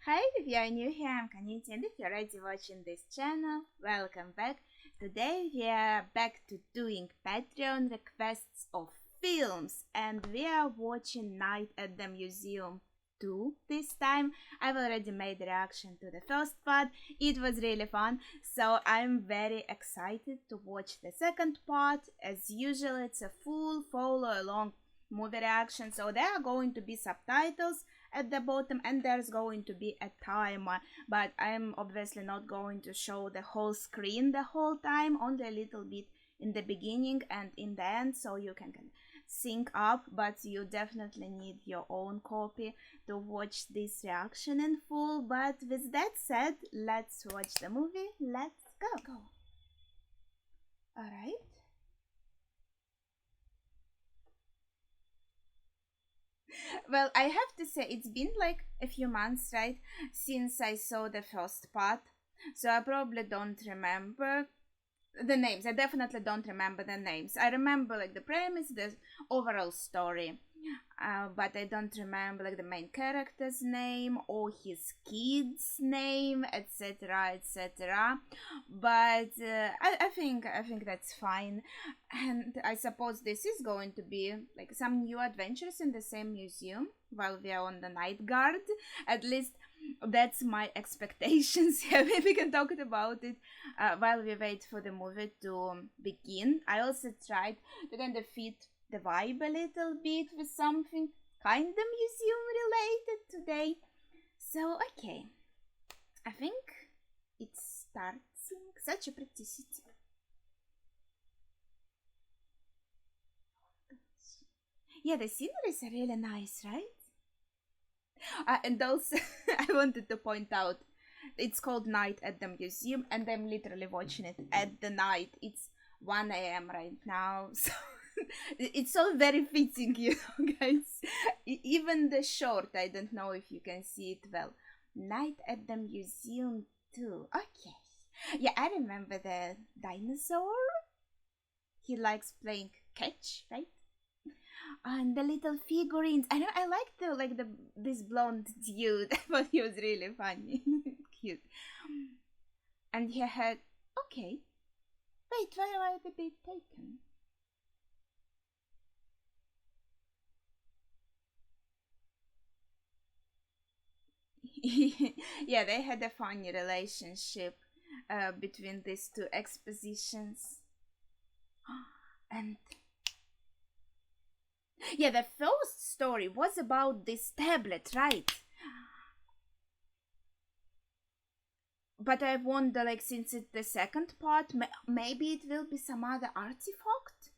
Hi, if you are new here, I'm Kaniti, and if you're already watching this channel, welcome back. Today we are back to doing Patreon requests of films, and we are watching Night at the Museum 2 this time. I've already made a reaction to the first part. It was really fun, so I'm very excited to watch the second part. As usual, it's a full follow along movie reaction, so there are going to be subtitles at the bottom and there's going to be a timer, but I'm obviously not going to show the whole screen the whole time, only a little bit in the beginning and in the end, so you can sync up, but you definitely need your own copy to watch this reaction in full. But with that said, let's watch the movie. Let's go. All right. Well, I have to say it's been like a few months, right, since I saw the first part. So I probably don't remember the names. I definitely don't remember the names. I remember like the premise, the overall story, but I don't remember like the main character's name or his kid's name, etc., etc. But I think that's fine, and I suppose this is going to be like some new adventures in the same museum while we are on the night guard. At least that's my expectations. Yeah, we can talk about it while we wait for the movie to begin. I also tried to kind of fit the vibe a little bit with something kind of museum related today. So, okay, I think it starts in such a pretty city. Yeah, the sceneries are really nice, right? And also, I wanted to point out it's called Night at the Museum, and I'm literally watching it at the night. It's 1 a.m. right now, so it's all very fitting, guys. Even the short, I don't know if you can see it well. Night at the Museum too. Okay. Yeah, I remember the dinosaur. He likes playing catch, right? And the little figurines. I know I like the this blonde dude. I thought he was really funny. Cute. And he had okay. Wait, why are they being taken? Yeah, they had a funny relationship between these two expositions. And yeah, the first story was about this tablet, right? But I wonder, like, since it's the second part, maybe it will be some other artifact?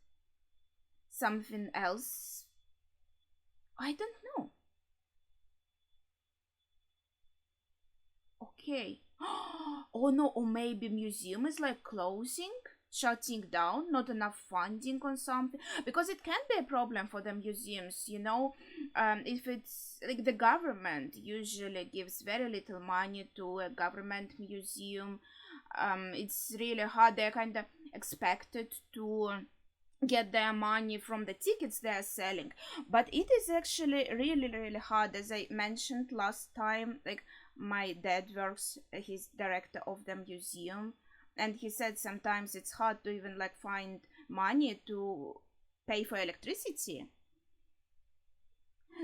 Something else? I don't know. Okay. Oh no, or maybe museum is like closing, shutting down, not enough funding or something. Because it can be a problem for the museums, if it's like the government usually gives very little money to a government museum. It's really hard. They're kind of expected to get their money from the tickets they're selling, but it is actually really hard, as I mentioned last time. Like, my dad works, he's director of the museum, and he said sometimes it's hard to even like find money to pay for electricity.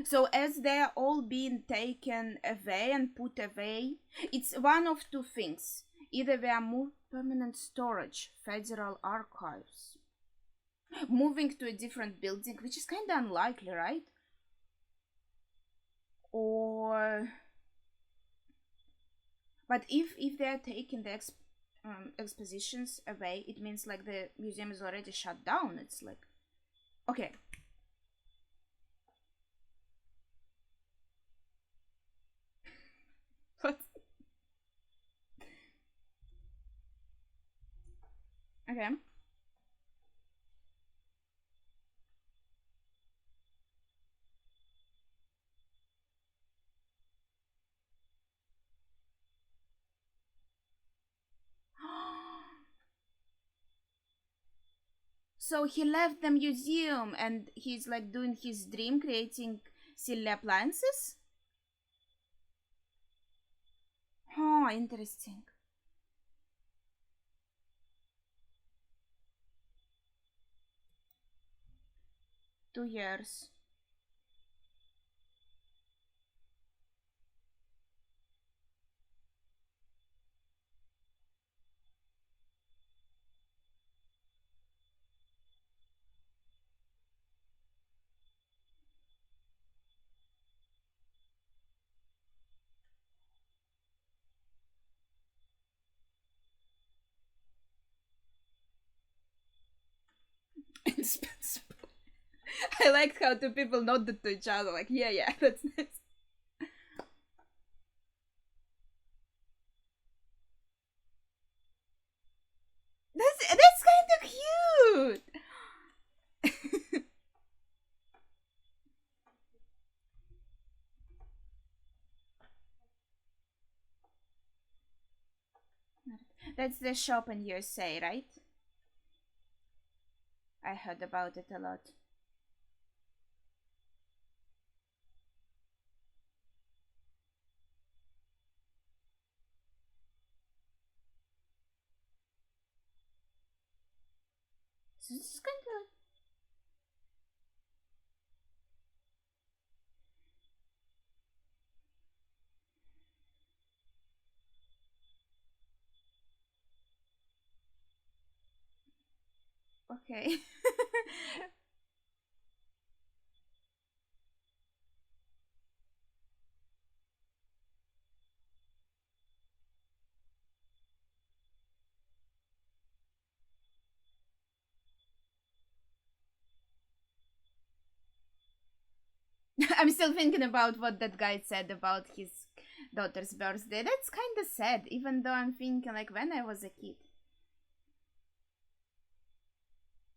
So as they're all being taken away and put away, it's one of two things: either they are moved permanent storage, federal archives, moving to a different building, which is kind of unlikely, right? Or, but if they're taking the expositions away, it means like the museum is already shut down. It's like, okay. What? Okay. So he left the museum and he's like doing his dream, creating silly appliances. Oh, interesting. 2 years. Indispensable. I liked how two people nodded to each other, like, yeah, yeah, that's nice. That's kind of cute. That's the shop in USA, right? I heard about it a lot. So this is kind of okay. I'm still thinking about what that guy said about his daughter's birthday. That's kind of sad, even though I'm thinking like when I was a kid.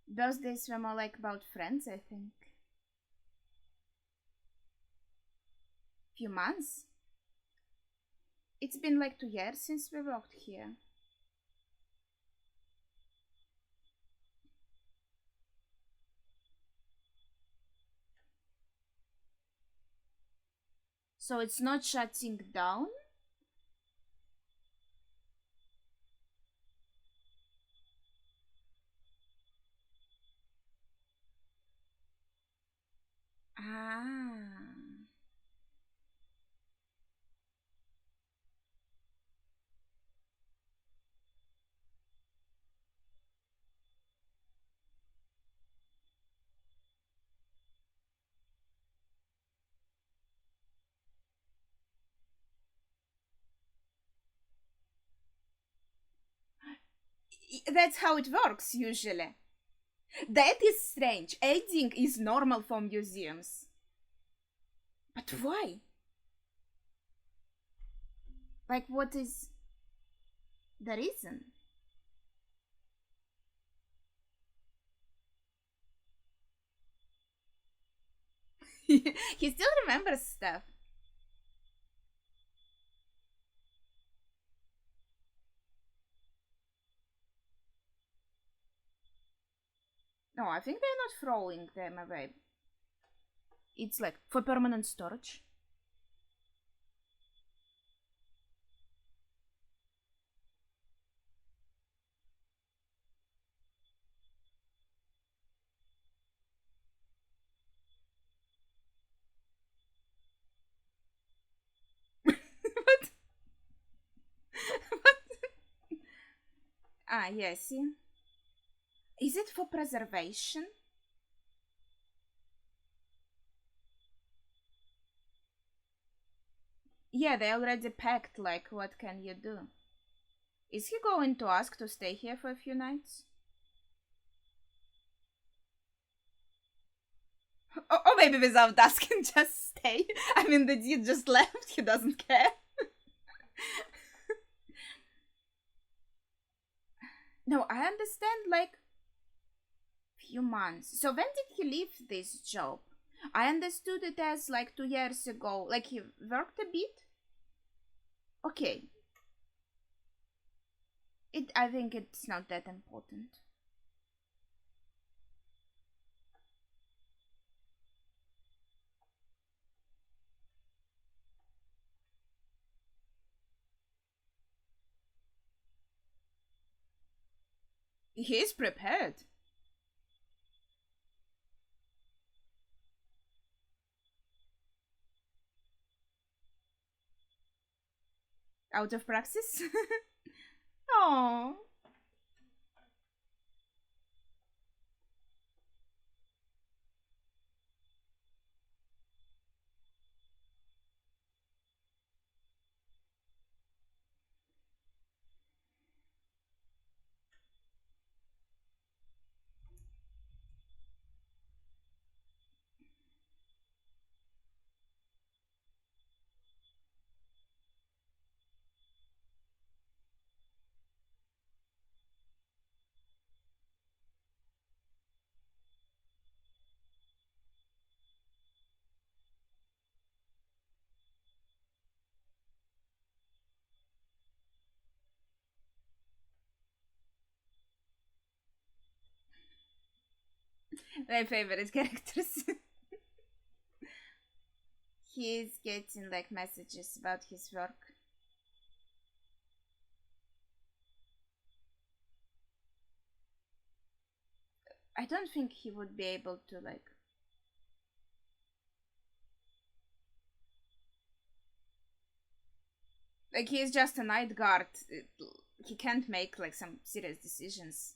Birthdays were more like about friends, I think. Few months? It's been like 2 years since we worked here. So it's not shutting down? Ah. That's how it works usually. That is strange. Aiding is normal for museums. But why? Like, what is the reason? He still remembers stuff. No, I think they're not throwing them away. It's like for permanent storage. What? Ah, yeah, see? Is it for preservation? Yeah, they already packed, like, what can you do? Is he going to ask to stay here for a few nights? Or maybe without asking, just stay. I mean, the dude just left, he doesn't care. No, I understand, like, few months. So when did he leave this job? I understood it as like 2 years ago. Like he worked a bit. Okay. I think it's not that important. He's prepared. Out of praxis? Oh. My favorite characters. He's getting like messages about his work. I don't think he would be able to like he is just a night guard. He can't make like some serious decisions.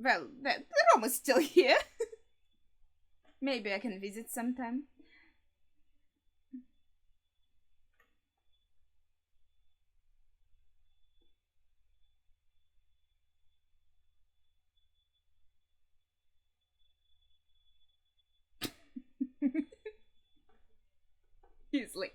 Well, the room is still here. Maybe I can visit sometime. Easily.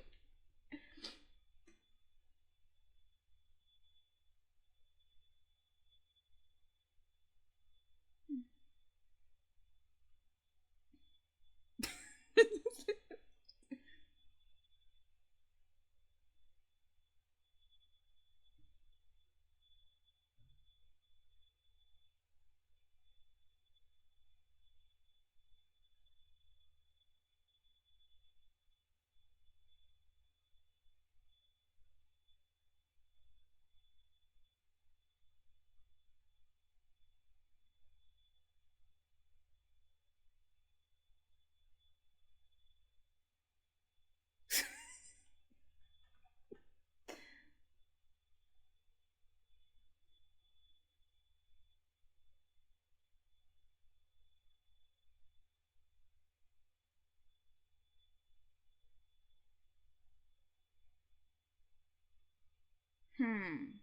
Hmm.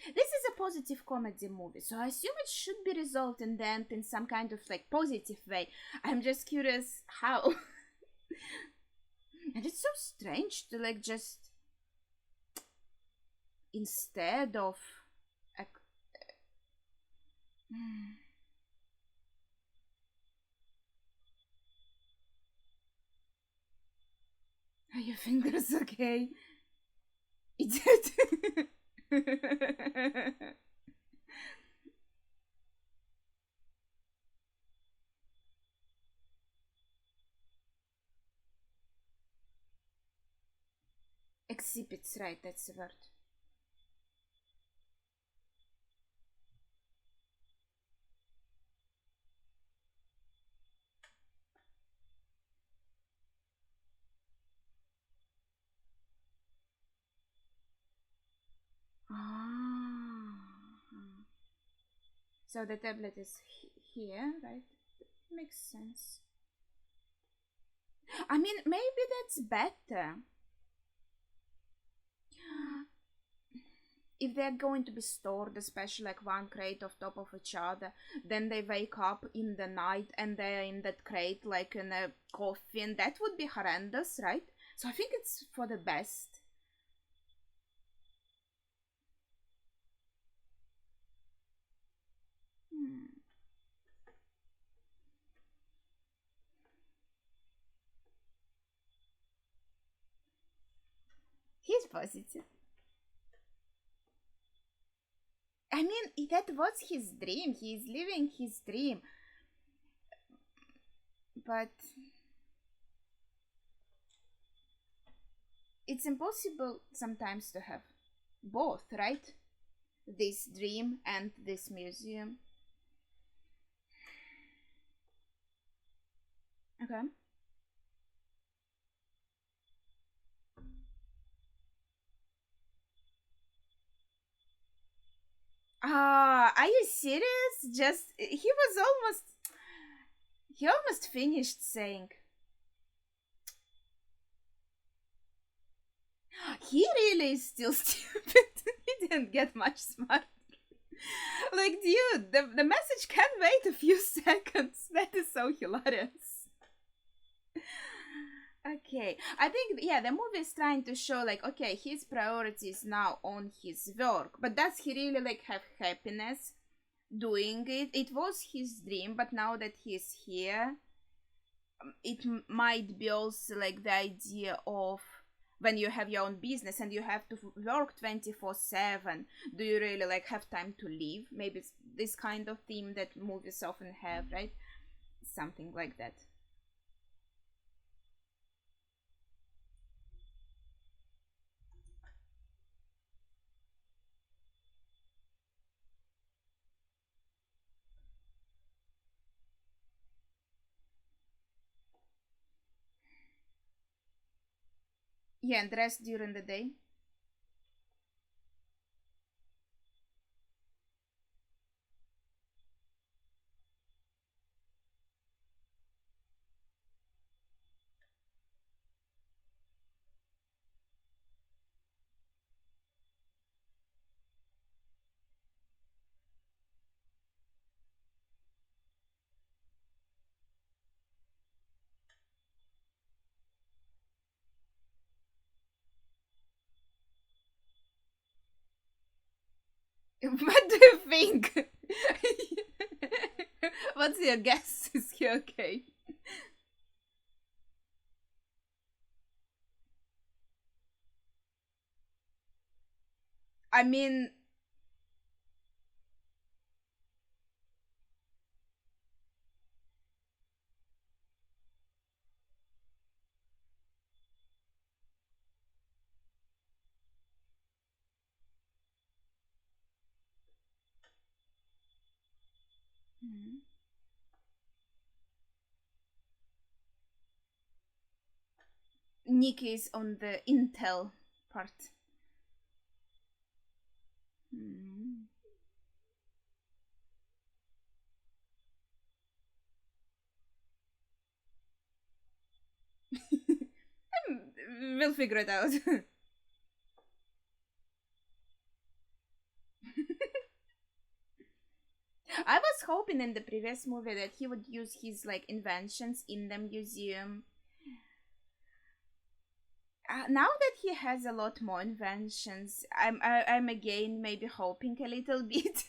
This is a positive comedy movie, so I assume it should be resolved in the end in some kind of like positive way. I'm just curious how. And it's so strange to like just instead of a... Are your fingers okay? Idiot. Exhibits, right, that's the word. Ah. So the tablet is here, right? Makes sense. I mean, maybe that's better. If they're going to be stored, especially like one crate of top of each other, then they wake up in the night and they're in that crate like in a coffin, that would be horrendous, right? So I think it's for the best. Hmm. He's positive. I mean, that was his dream. He is living his dream. But it's impossible sometimes to have both, right? This dream and this museum. Okay. Ah, are you serious? Just he almost finished saying. He really is still stupid. He didn't get much smarter. Like, dude, the message can wait a few seconds. That is so hilarious. Okay, I think, yeah, the movie is trying to show, like, okay, his priority is now on his work, but does he really, like, have happiness doing it? It was his dream, but now that he's here, it might be also, like, the idea of when you have your own business and you have to work 24/7, do you really, like, have time to live? Maybe it's this kind of theme that movies often have, right? Something like that. Yeah, and rest during the day. What do you think? What's your guess? Is he okay? I mean, mhm. Nick is on the Intel part. Mhm. We'll figure it out. I was hoping in the previous movie that he would use his like inventions in the museum. Now that he has a lot more inventions, I'm again maybe hoping a little bit.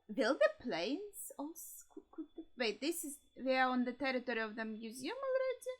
Will the planes also wait? This is we are on the territory of the museum already.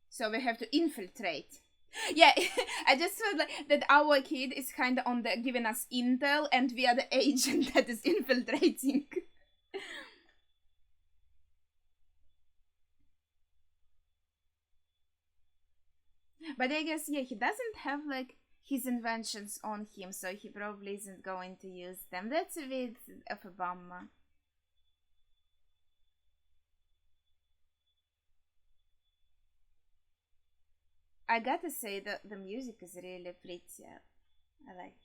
So we have to infiltrate. Yeah, I just felt like that our kid is kind of on the giving us intel, and we are the agent that is infiltrating. But I guess yeah, he doesn't have like his inventions on him, so he probably isn't going to use them. That's a bit of a bummer. I gotta say that the music is really pretty. I like.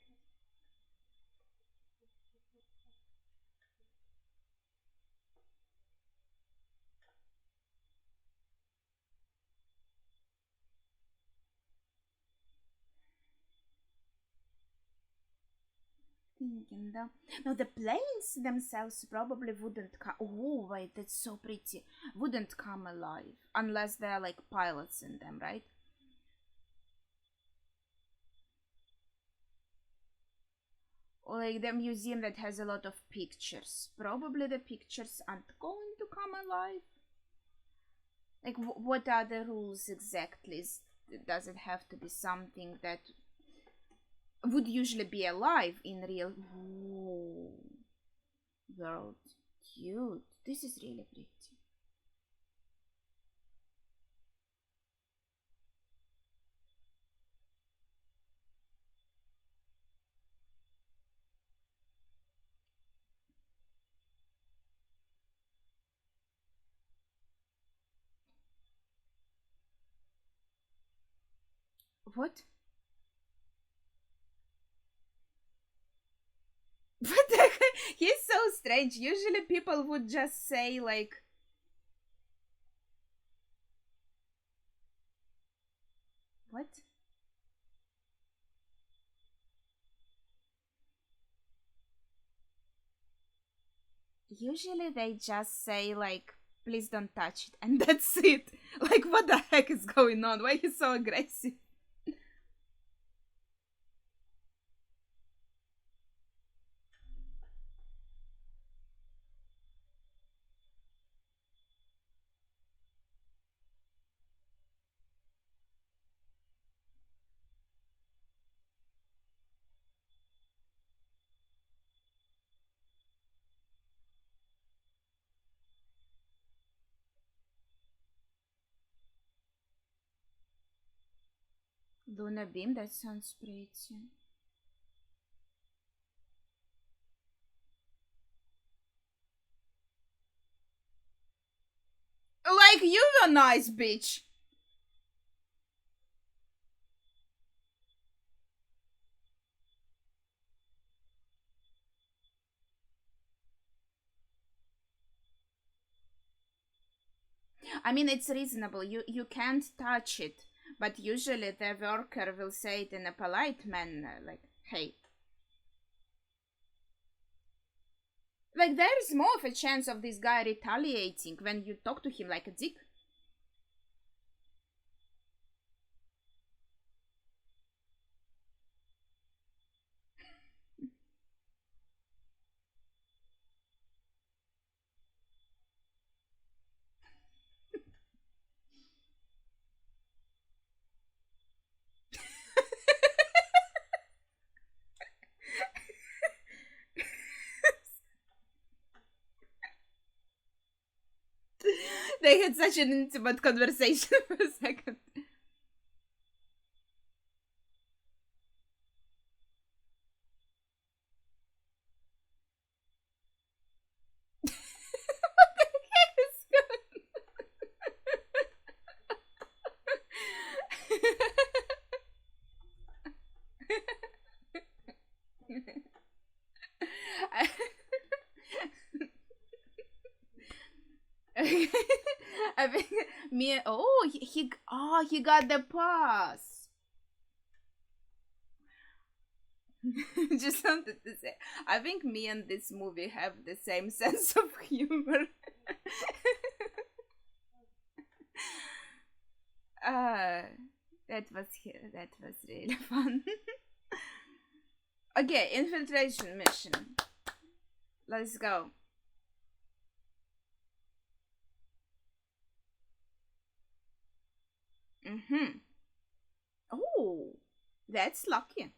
thinking though. No, the planes themselves probably wouldn't come. Oh, wait, that's so pretty. Wouldn't come alive unless there are like pilots in them, right? Or like the museum that has a lot of pictures. Probably the pictures aren't going to come alive. Like, what are the rules exactly? Does it have to be something that would usually be alive in real world? Cute. This is really pretty. What? What the heck? He's so strange. Usually people would just say like, what? Usually they just say like, please don't touch it, and that's it. Like, what the heck is going on? Why he's so aggressive? Lunar beam, that sounds pretty. Like, you a nice bitch. I mean, it's reasonable. You can't touch it, but usually the worker will say it in a polite manner, like, "Hey." Like, there's more of a chance of this guy retaliating when you talk to him like a dick. They had such an intimate conversation for a second. What the heck is going? I think me. Oh, he got the pass. Just wanted to say, I think me and this movie have the same sense of humor. uh, that was really fun. Okay, infiltration mission. Let's go. Mm-hmm. Oh, that's lucky.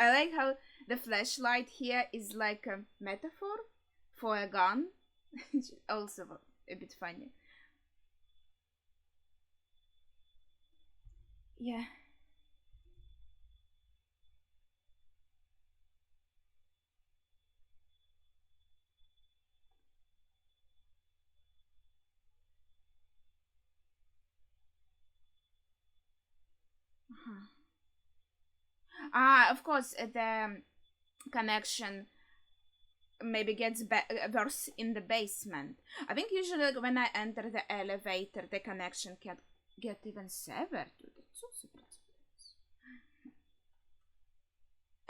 I like how the flashlight here is like a metaphor for a gun. Also a bit funny. Yeah. Uh-huh. Of course, the connection maybe gets worse in the basement. I think usually when I enter the elevator, the connection can get even severed. That's also pretty.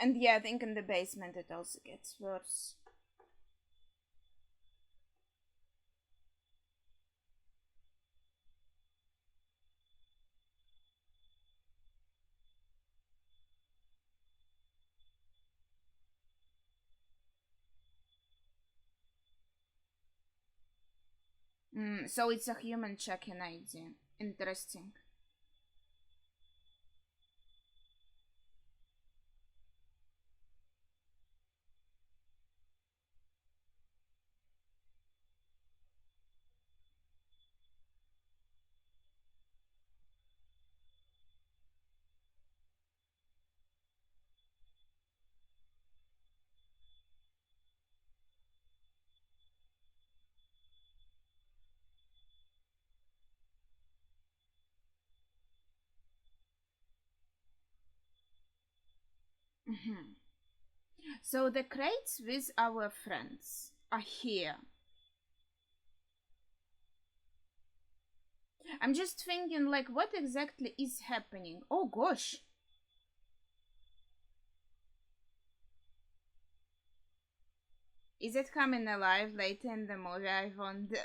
And yeah, I think in the basement it also gets worse. So it's a human check-in ID. Interesting. Mhm. So the crates with our friends are here. I'm just thinking, like, what exactly is happening? Oh gosh. Is it coming alive later in the movie? I wonder.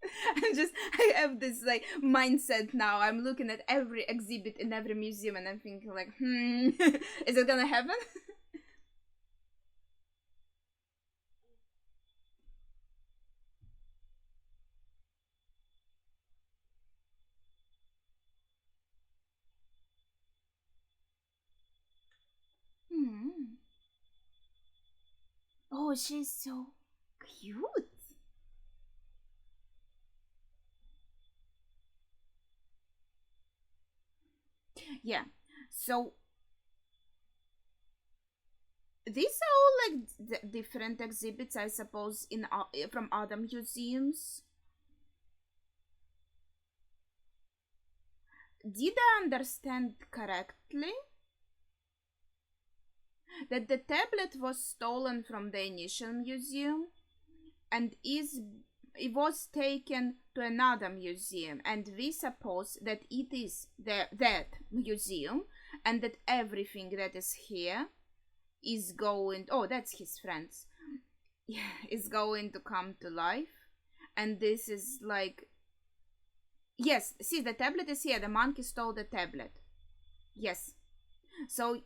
I have this like mindset now. I'm looking at every exhibit in every museum and I'm thinking like, is it gonna happen? Hmm. Oh, she's so cute. Yeah. So these are all like different exhibits, I suppose, in from other museums. Did I understand correctly that the tablet was stolen from the initial museum and is it was taken to another museum, and we suppose that it is that museum, and that everything that is here is going, oh, that's his friends, yeah, is going to come to life. And this is like, yes, see, the tablet is here, the monkey stole the tablet. Yes. So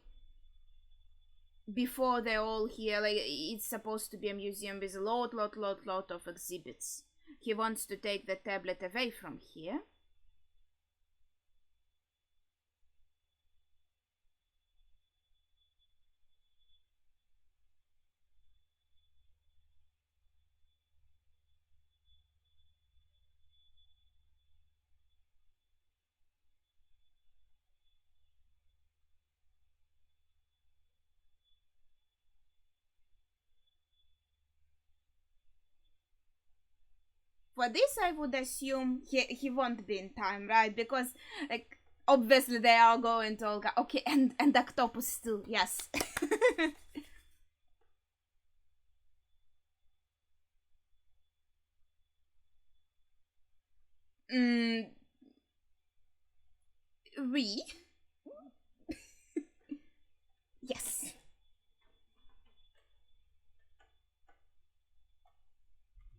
before they're all here, like, it's supposed to be a museum with a lot of exhibits. He wants to take the tablet away from here. For this, I would assume he won't be in time, right? Because, like, obviously they are going to Olga. Okay, and octopus still, yes. mm, we, yes.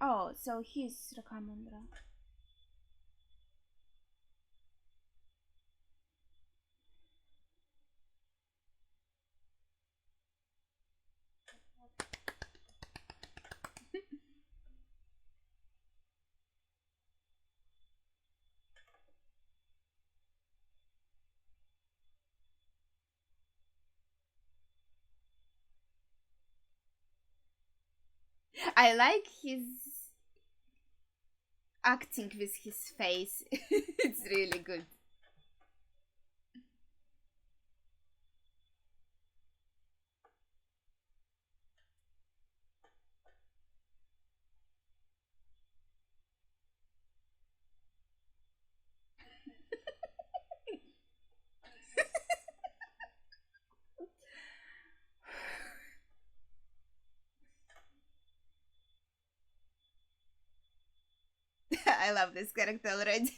Oh, so he's Rakamandra. I like his acting with his face. It's really good. I love this character already.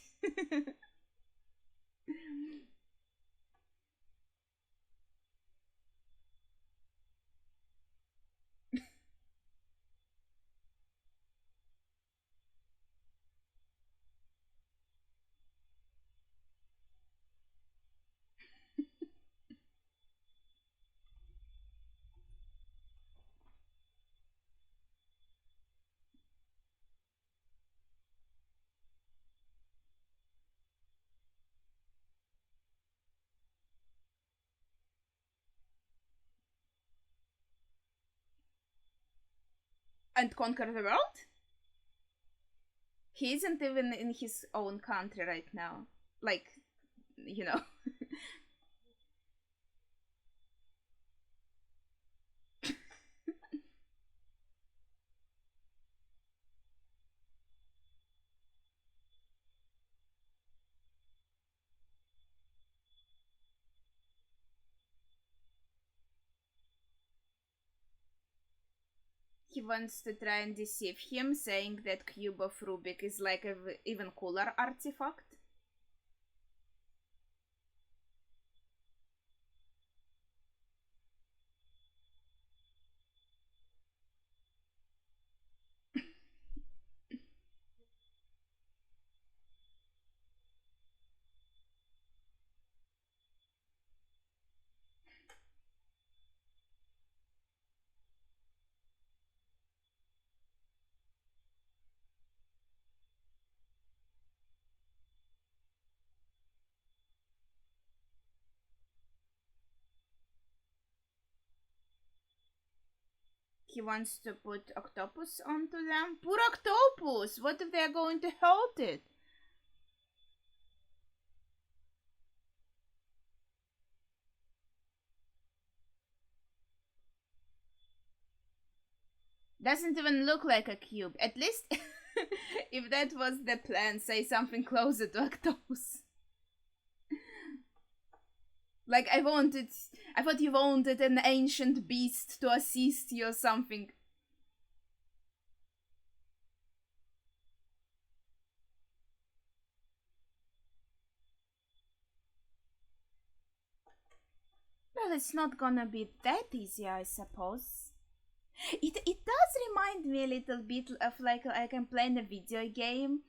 And conquer the world? He isn't even in his own country right now. Like, you know. He wants to try and deceive him, saying that Cube of Rubik is like a even cooler artifact. He wants to put octopus onto them. Poor octopus! What if they're going to hurt it? Doesn't even look like a cube. At least, if that was the plan, say something closer to octopus. Like, I thought you wanted an ancient beast to assist you or something. Well, it's not gonna be that easy, I suppose. It does remind me a little bit of like I'm playing a video game,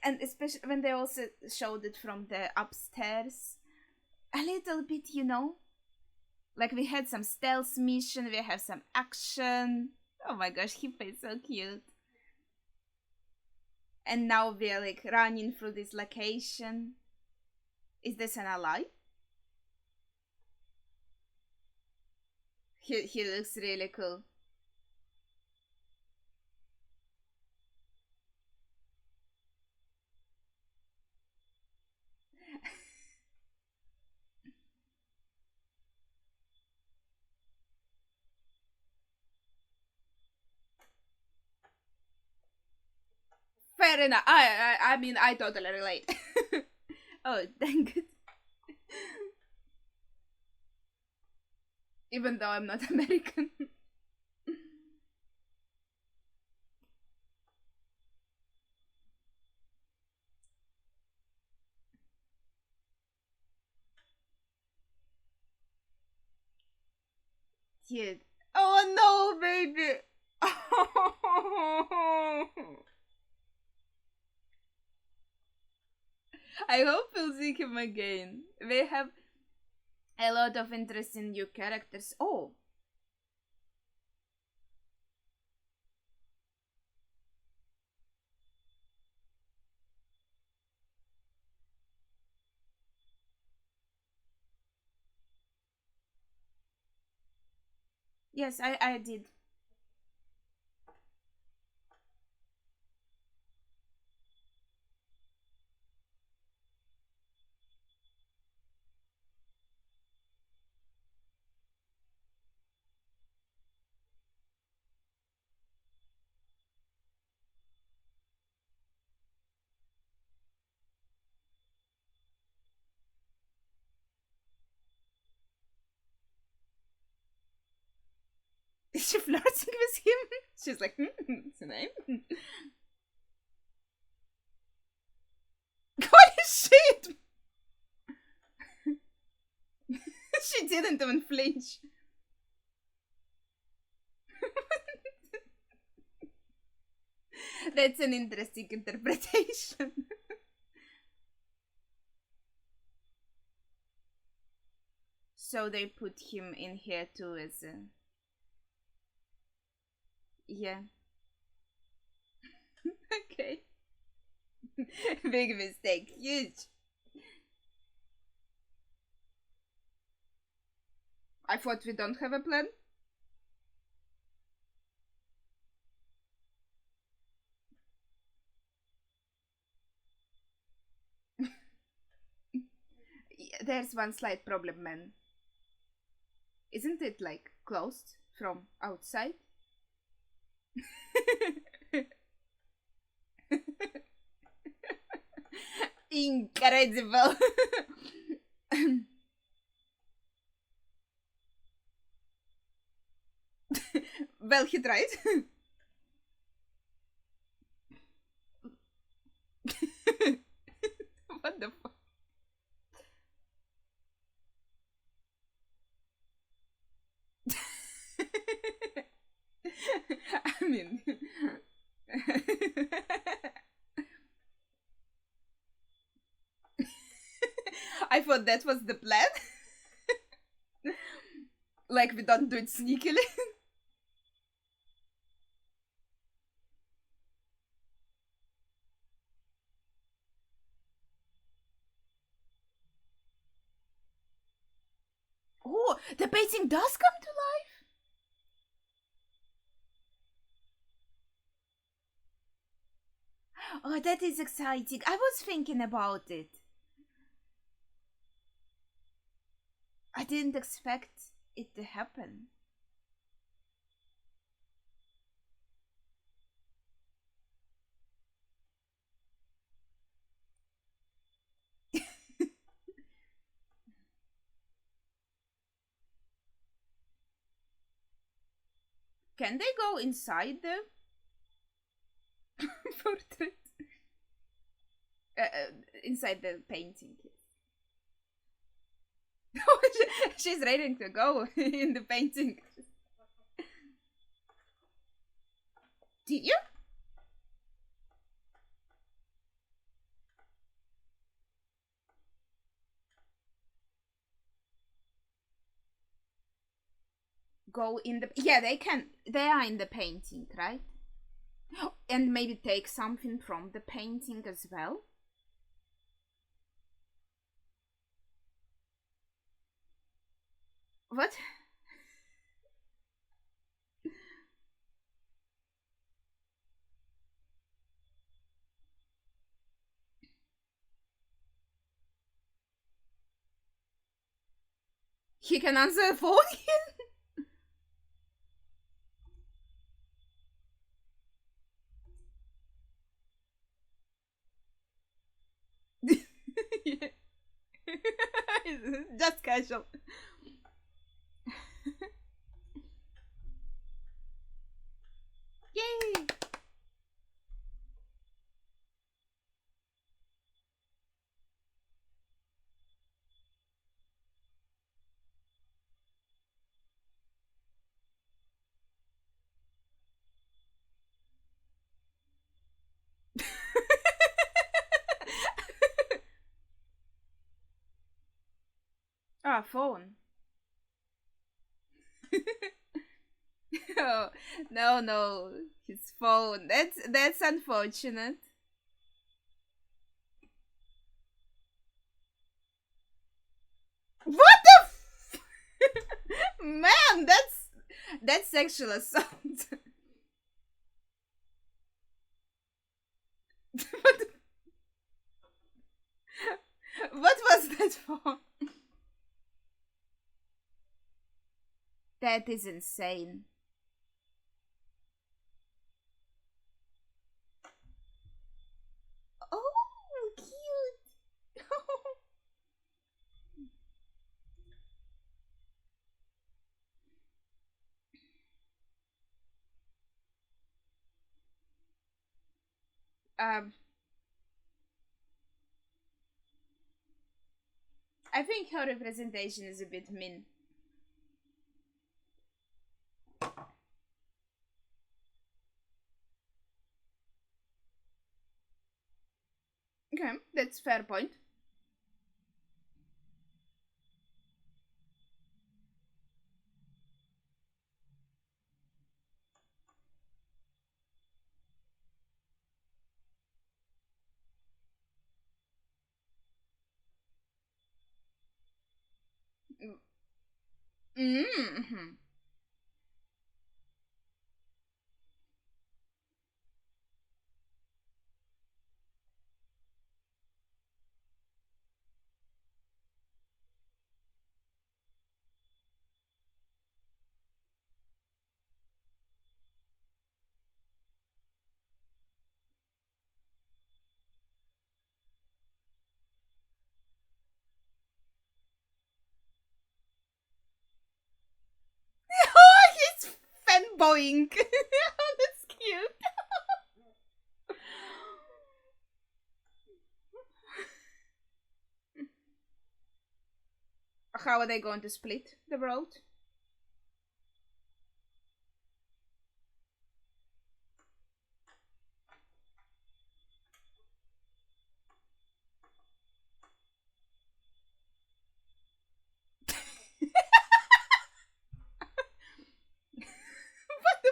and especially when they also showed it from the upstairs. A little bit, you know? Like we had some stealth mission, we have some action. Oh my gosh, he plays so cute. And now we're like running through this location. Is this an ally? He looks really cool. Fair enough. I mean, I totally relate. Oh, dang it. Even though I'm not American. Dude. Oh no, baby. I hope we'll see him again. We have a lot of interesting new characters. Oh. Yes, I did. Is she flirting with him? She's like, it's a name. Holy shit! She didn't even flinch. That's an interesting interpretation. So they put him in here too as a... Yeah. Okay. Big mistake. Huge. I thought we don't have a plan. there's one slight problem, man. Isn't it like closed from outside? Incredible. Well, he tried. What the fuck? I mean, I thought that was the plan. Like, we don't do it sneakily. Oh, the painting does come to life. Oh, that is exciting. I was thinking about it. I didn't expect it to happen. Can they go inside the portrait? Inside the painting. She's ready to go in the painting. Did you? Go in the, yeah, they can, they are in the painting, right? And maybe take something from the painting as well. What? He can answer the phone. Just casual. Yay! Ah, phone. Oh, no, no, his phone. That's unfortunate. What the man? That's sexual assault. what, what was that for? That is insane. Oh, cute. um, I think her representation is a bit mean. Okay, that's fair point. Mm-hmm. Boing. Oh, that's cute. How are they going to split the road? What the?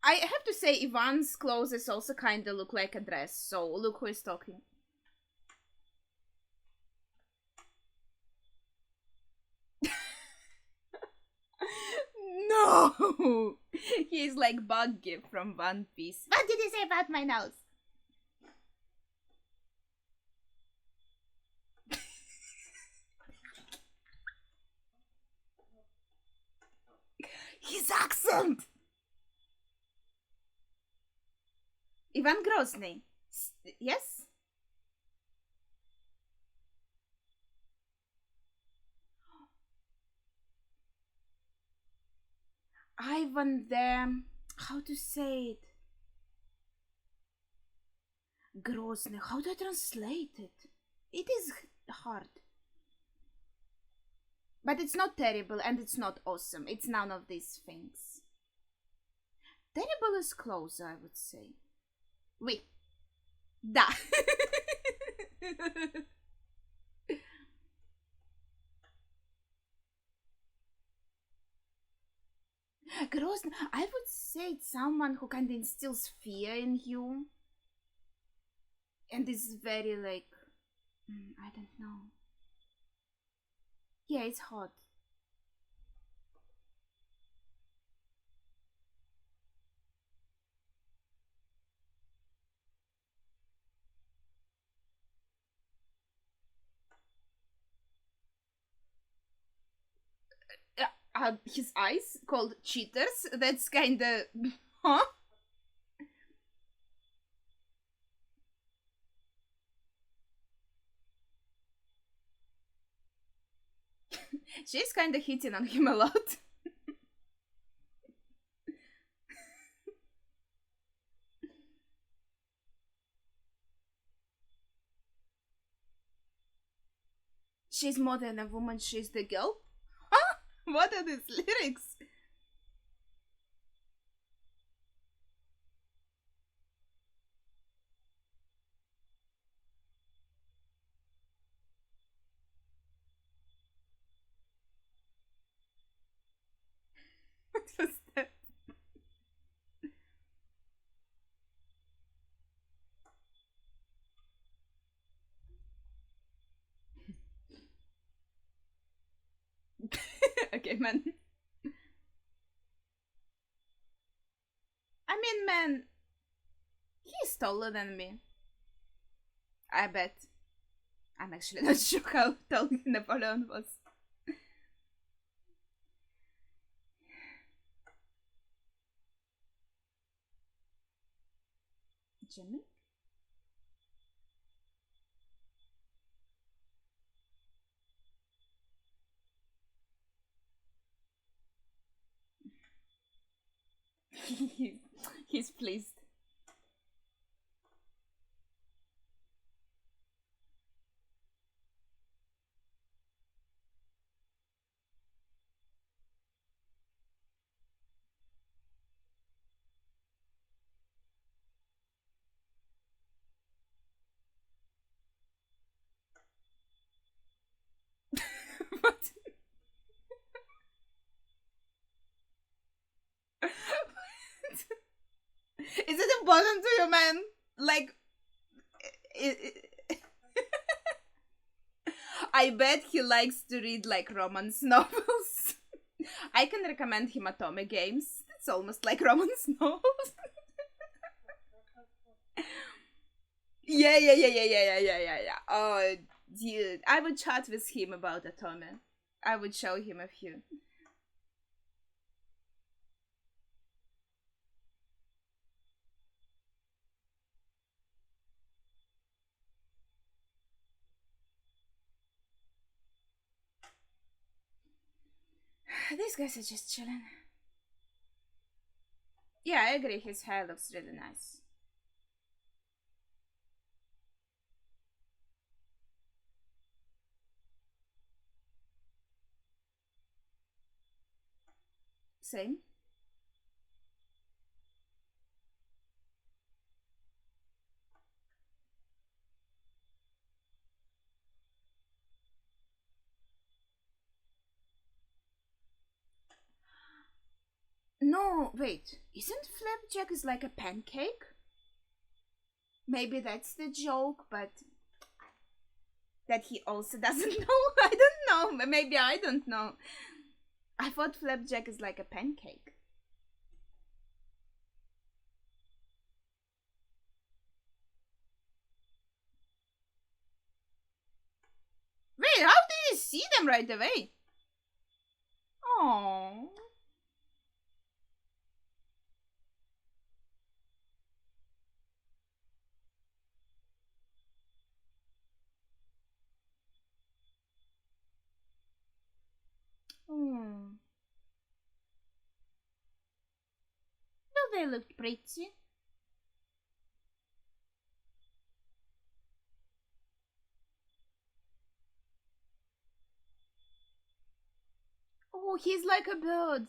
I have to say, Ivan's clothes also kind of look like a dress, so look who is talking. No! He's like Buggy from One Piece. What did you say about my nose? His accent! Ivan Grozny. Yes? Ivan the... How to say it? Grozny. How do I translate it? It is hard. But it's not terrible and it's not awesome. It's none of these things. Terrible is close, I would say. Oui. Da. Grozny. I would say it's someone who kind of instills fear in you. And is very like... I don't know. Yeah, it's hot. His eyes called cheaters. That's kind of... Huh? She's kind of hitting on him a lot. She's more than a woman, she's the girl. Huh? What are these lyrics? What was that? Okay, man. I mean, man, he's taller than me. I bet. I'm actually not sure how tall Napoleon was. Jimmy? He's pleased. What? Is it important to you, man? Like, I bet he likes to read like romance novels. I can recommend him Atome Games. It's almost like romance novels. Yeah. Oh, dude, I would chat with him about Atome. I would show him a few. These guys are just chilling. Yeah, I agree. His hair looks really nice. Same. No, wait. Isn't Flapjack is like a pancake? Maybe that's the joke, but that he also doesn't know. I don't know. Maybe I don't know. I thought Flapjack is like a pancake. Wait, how did you see them right away? Oh. Hmm. No, they looked pretty. Oh, he's like a bird.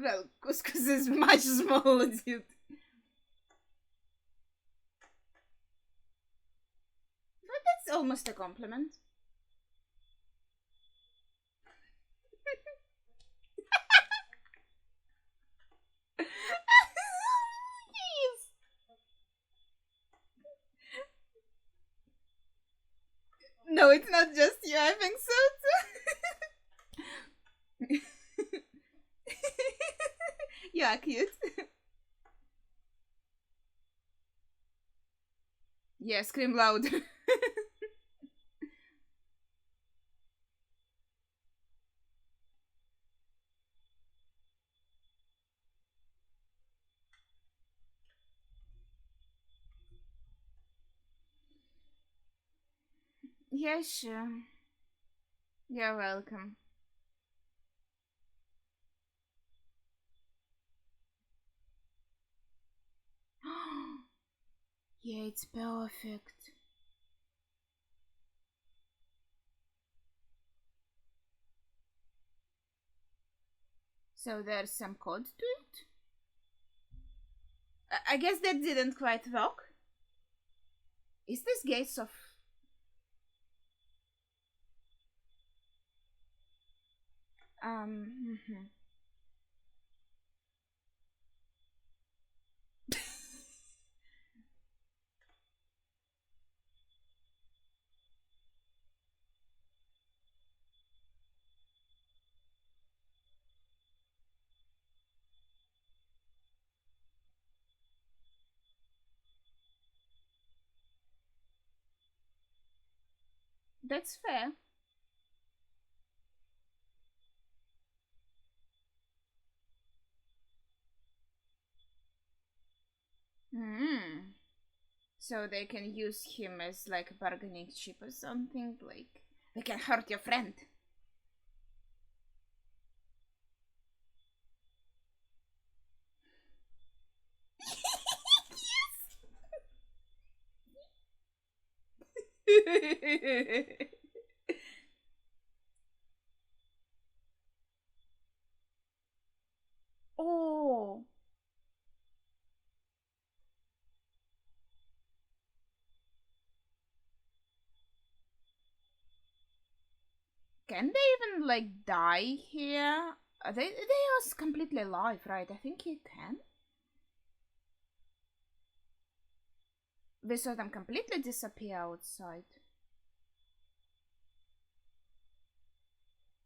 Well, Couscous is much smaller, dude. But that's almost a compliment. Jeez. No, it's not just you. I think so too. You are cute. Yeah, scream loud. Yeah, sure. You're welcome. Yeah, it's perfect. So there's some code to it? I guess that didn't quite work. Is this Gates of... Mhm. That's fair. Hmm. So they can use him as like a bargaining chip or something. Like, we can hurt your friend. Oh, can they even like die here? They are completely alive, right? I think you can. We saw them completely disappear outside.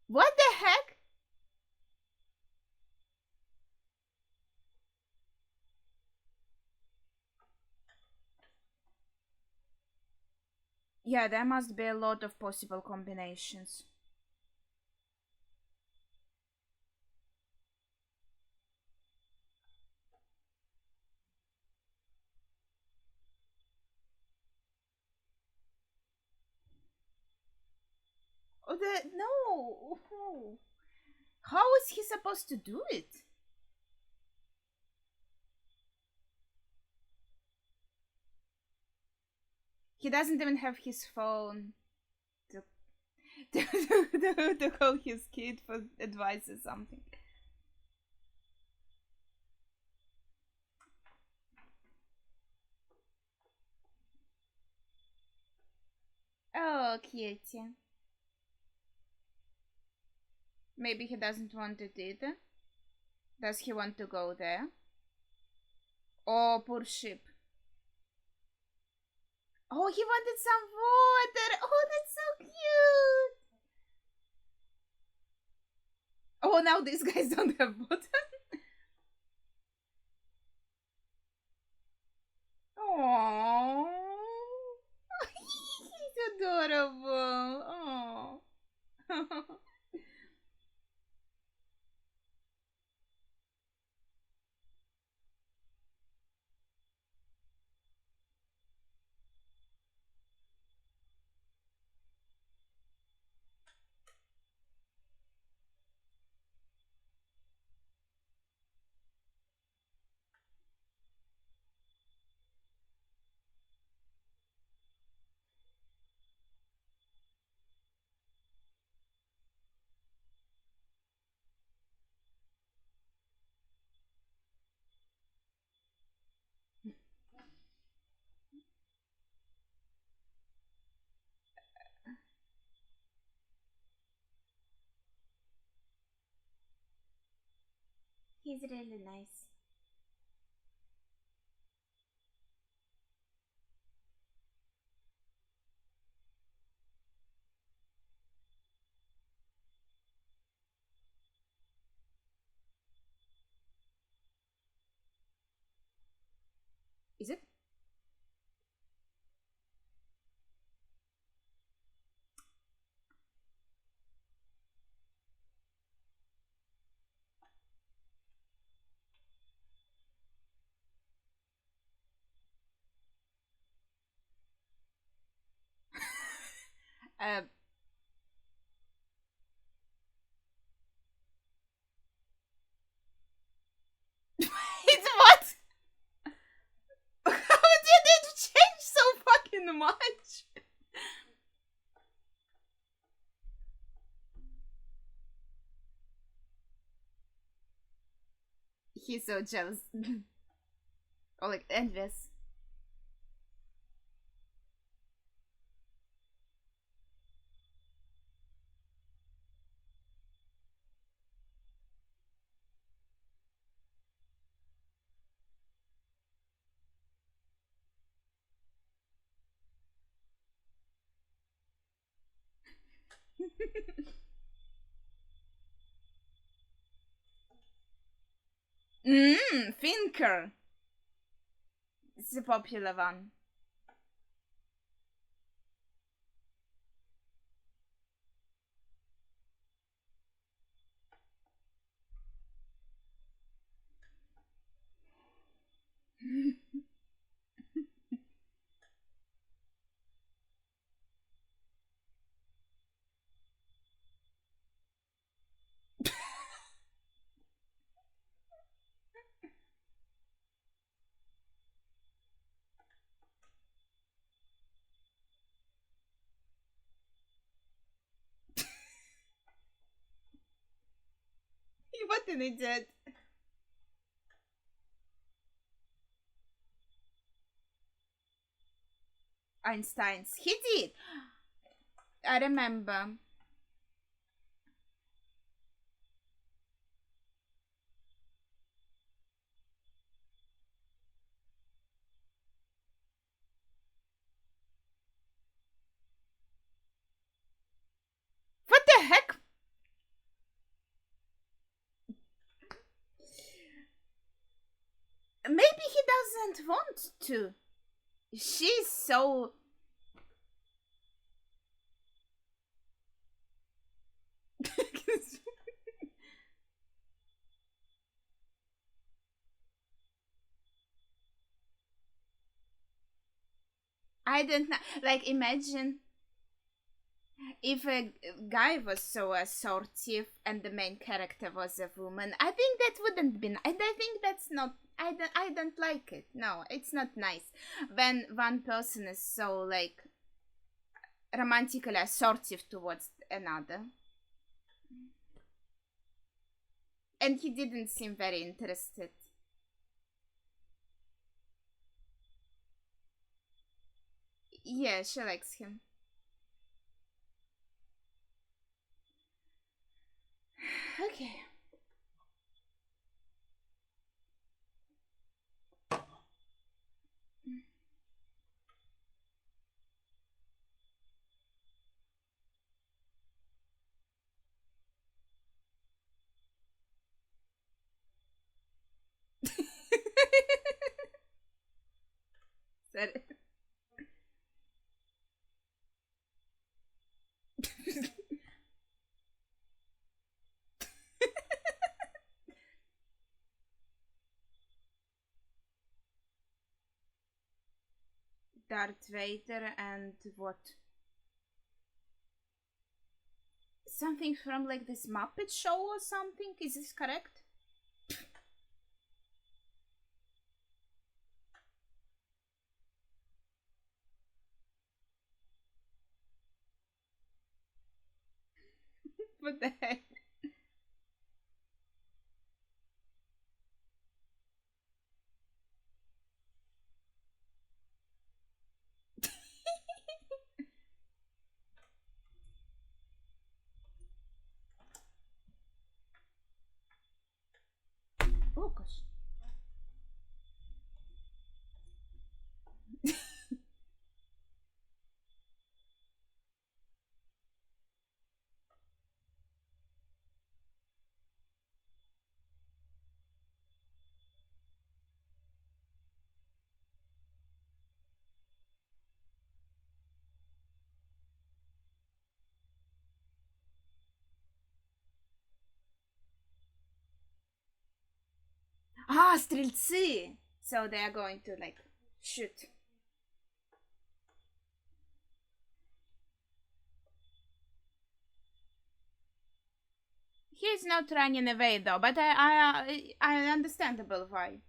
What the heck? Yeah, there must be a lot of possible combinations. No. How is he supposed to do it? He doesn't even have his phone to to call his kid for advice or something. Oh, cutie. Maybe he doesn't want it either. Does he want to go there? Oh, poor sheep. Oh, he wanted some water. Oh, that's so cute. Oh, now these guys don't have water. Oh, he's adorable. Oh. He's really nice. Is it? Uh, it's what? How did it change so fucking much? He's so jealous. Or like envious. Finker. It's a popular one. What an idiot. Einstein's. He did. I remember. What the heck? Maybe he doesn't want to. She's so. I don't know. Like, imagine. if a guy was so assertive and the main character was a woman, I think that wouldn't be. And I think that's not. I don't like it. No, it's not nice when one person is so like romantically assertive towards another, and he didn't seem very interested. Yeah, she likes him. Okay. Sorry. Darth Vader and what? Something from like this Muppet show or something? Is this correct? What the heck? Oh gosh. Ah, стрельцы! So they are going to like shoot. He's not running away though, but I understandable why.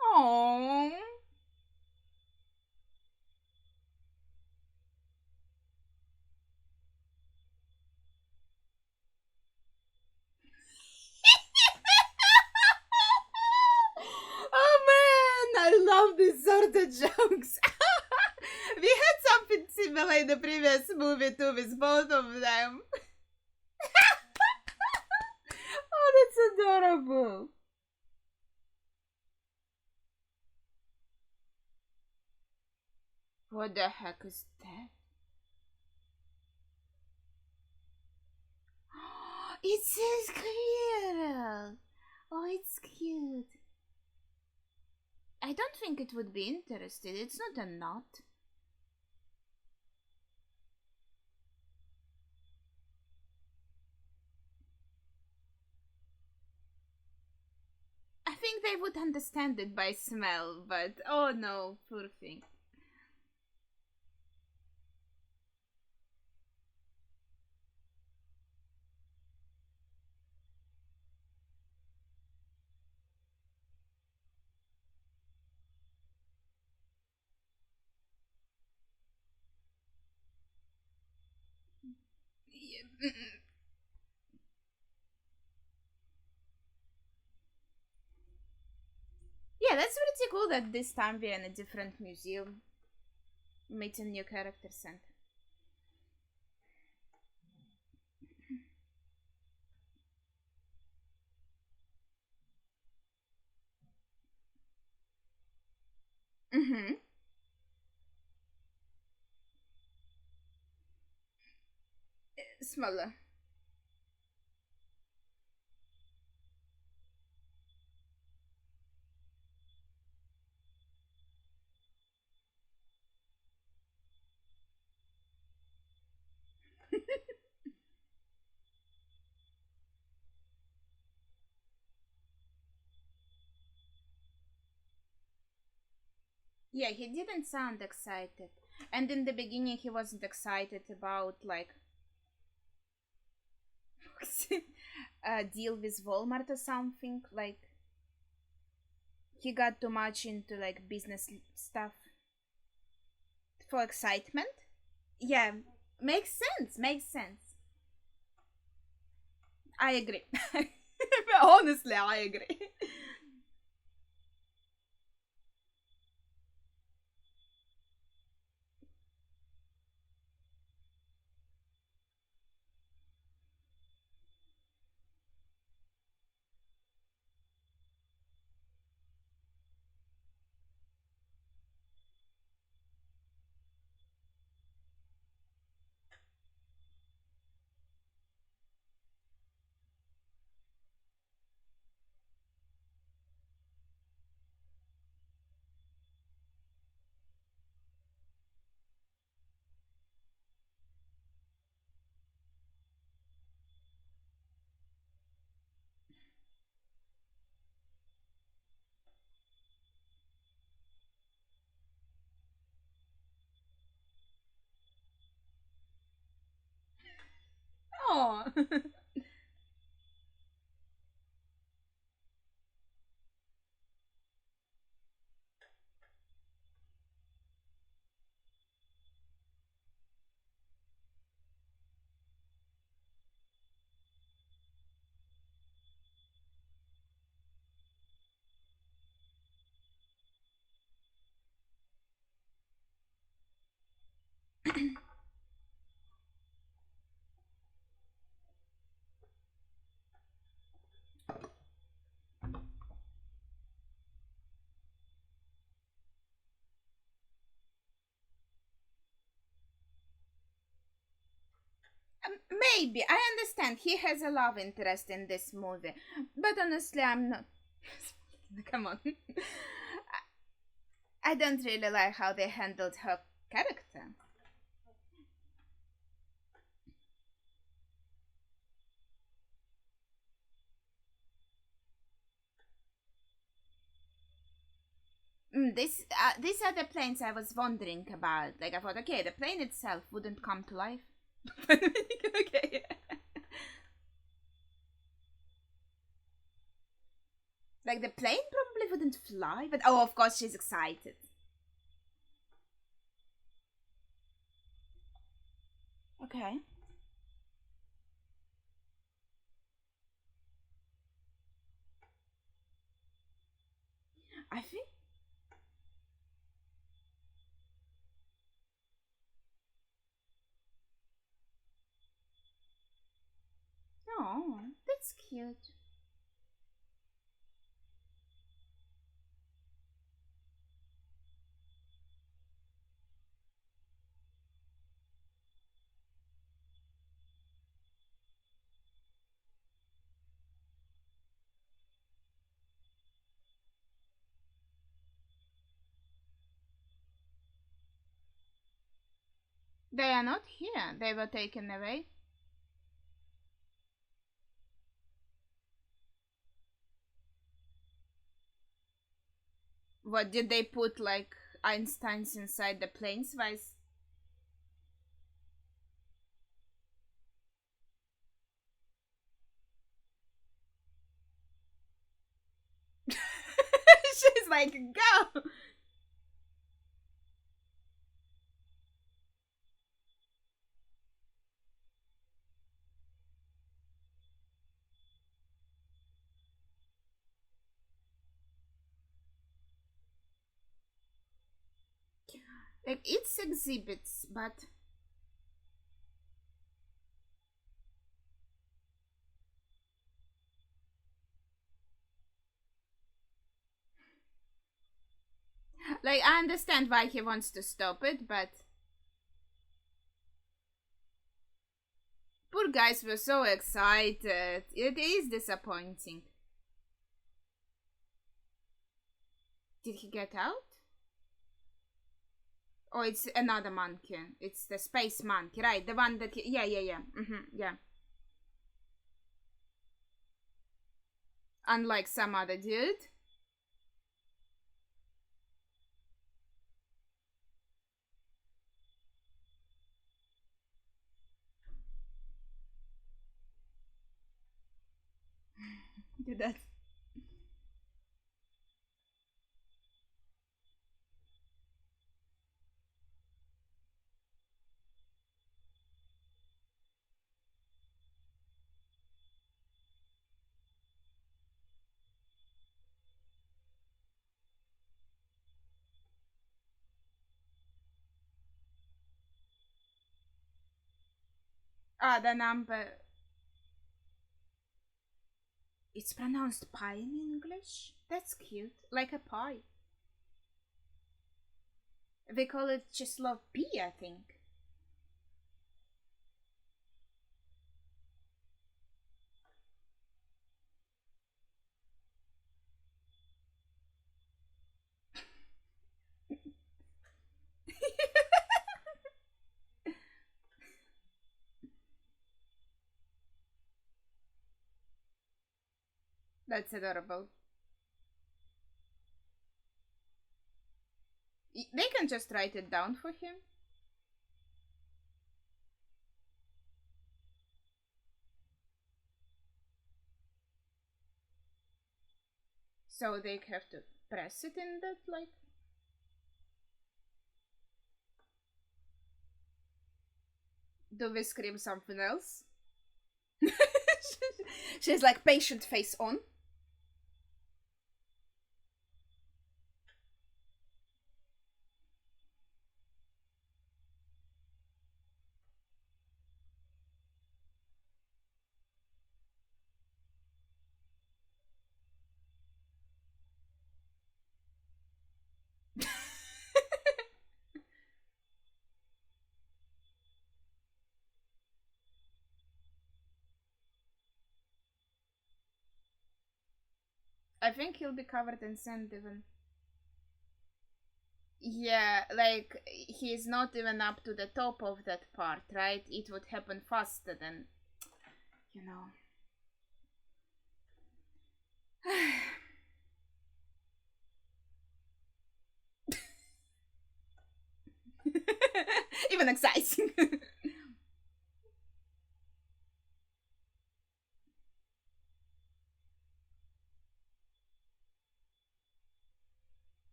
Oh. Oh man, I love these sort of jokes. We had something similar in the previous movie too with both of them. Oh, that's adorable. What the heck is that? It's a squirrel. Oh, it's cute. I don't think it would be interested. It's not a knot. I think they would understand it by smell, but oh no, poor thing. Yeah, yeah, that's pretty cool that this time we're in a different museum, meeting new characters and. Mm-hmm. Smaller. Yeah, he didn't sound excited. And in the beginning, he wasn't excited about, like, deal with Walmart or something. Like, he got too much into, like, business stuff for excitement. Yeah, makes sense, makes sense. I agree. Honestly, I agree. Oh. Maybe I understand he has a love interest in this movie, but honestly, I'm not. Come on, I don't really like how they handled her character. These are the planes I was wondering about. Like I thought, okay, the plane itself wouldn't come to life. Okay. Like the plane probably wouldn't fly, but oh, of course she's excited. Okay. I think. Oh, that's cute. They are not here. They were taken away. What did they put like Einstein's inside the planes? Vice? She's like, go. Like it's exhibits, but like I understand why he wants to stop it, but Poor guys were so excited. It is disappointing. Did he get out? Oh, it's another monkey. It's the space monkey, right? The one that yeah. Yeah. Unlike some other dude. Do that. Ah, the number. It's pronounced pie in English? That's cute. Like a pie. They call it Czeslaw P, I think. That's adorable. They can just write it down for him. So they have to press it in that, like. Do we scream something else? She's like patient face on. I think he'll be covered in sand even. Yeah, like he's not even up to the top of that part, right? It would happen faster than, you know. Even exciting.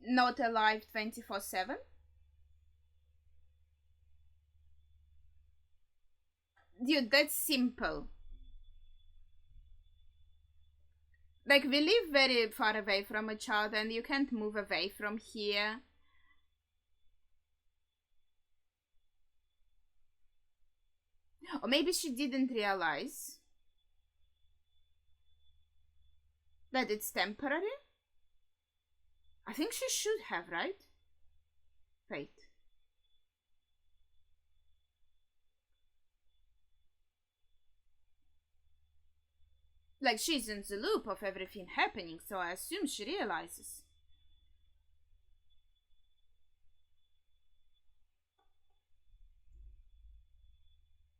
Not alive 24/7. Dude, that's simple. Like, we live very far away from each other and you can't move away from here. Or maybe she didn't realize that it's temporary. I think she should have, right? Wait. Like, she's in the loop of everything happening, so I assume she realizes.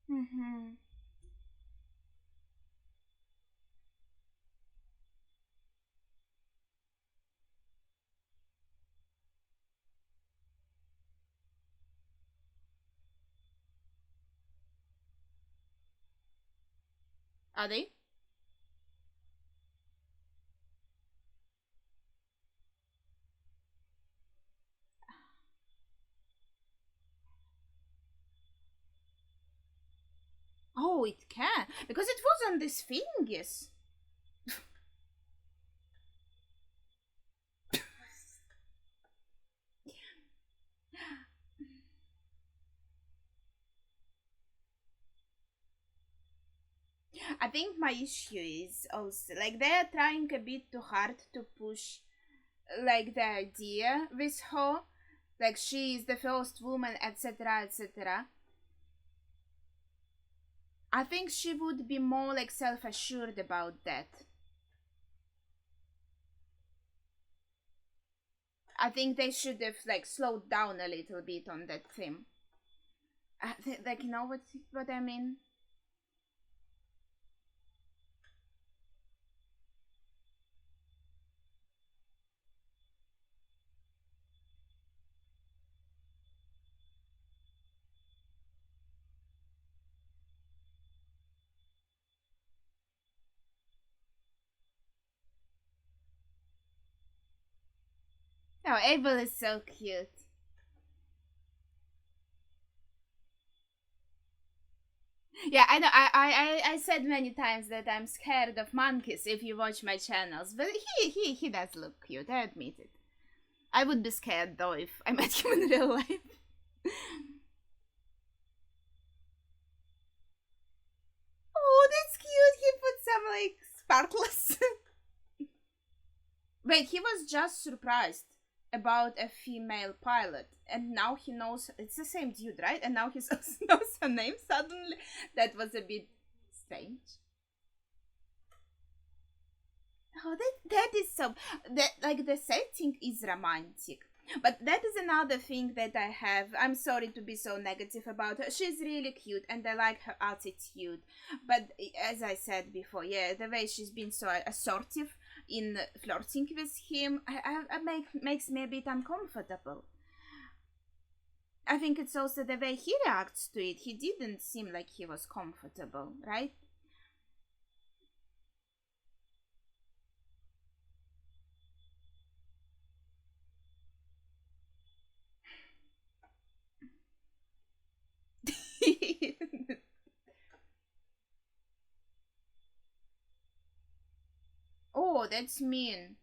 Mm-hmm. Are they? Oh, it can. Because it was on this fingers. I think my issue is also like they're trying a bit too hard to push like the idea with her, Like she is the first woman, etc., etc. I think she would be more like self-assured about that. I think they should have like slowed down a little bit on that theme. Like, you know what I mean? No, Abel is so cute. Yeah, I know. I said many times that I'm scared of monkeys if you watch my channels, but he does look cute. I admit it. I would be scared though if I met him in real life. Oh, that's cute. He put some like sparkles. Wait, he was just surprised about a female pilot, and now he knows it's the same dude, right? And now he knows her name suddenly. That was a bit strange. Oh, that is so that like the setting is romantic. But that is another thing that I have. I'm sorry to be so negative about her. She's really cute and I like her attitude. But as I said before, yeah, the way she's been so assertive in flirting with him makes me a bit uncomfortable. I think it's also the way he reacts to it. He didn't seem like he was comfortable, right? Oh, that's mean.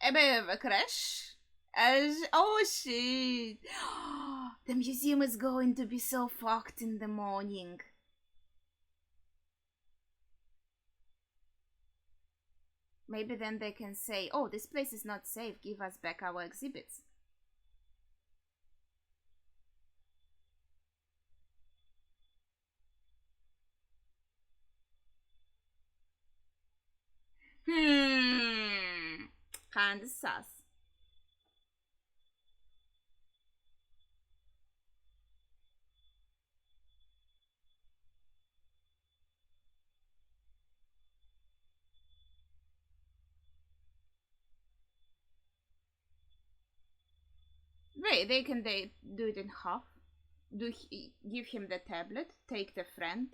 A bit of a crash. Oh shit. The museum is going to be so fucked in the morning. Maybe then they can say, oh, this place is not safe, give us back our exhibits. Kinda sus. Wait, they do it in half? Give him the tablet, take the friend.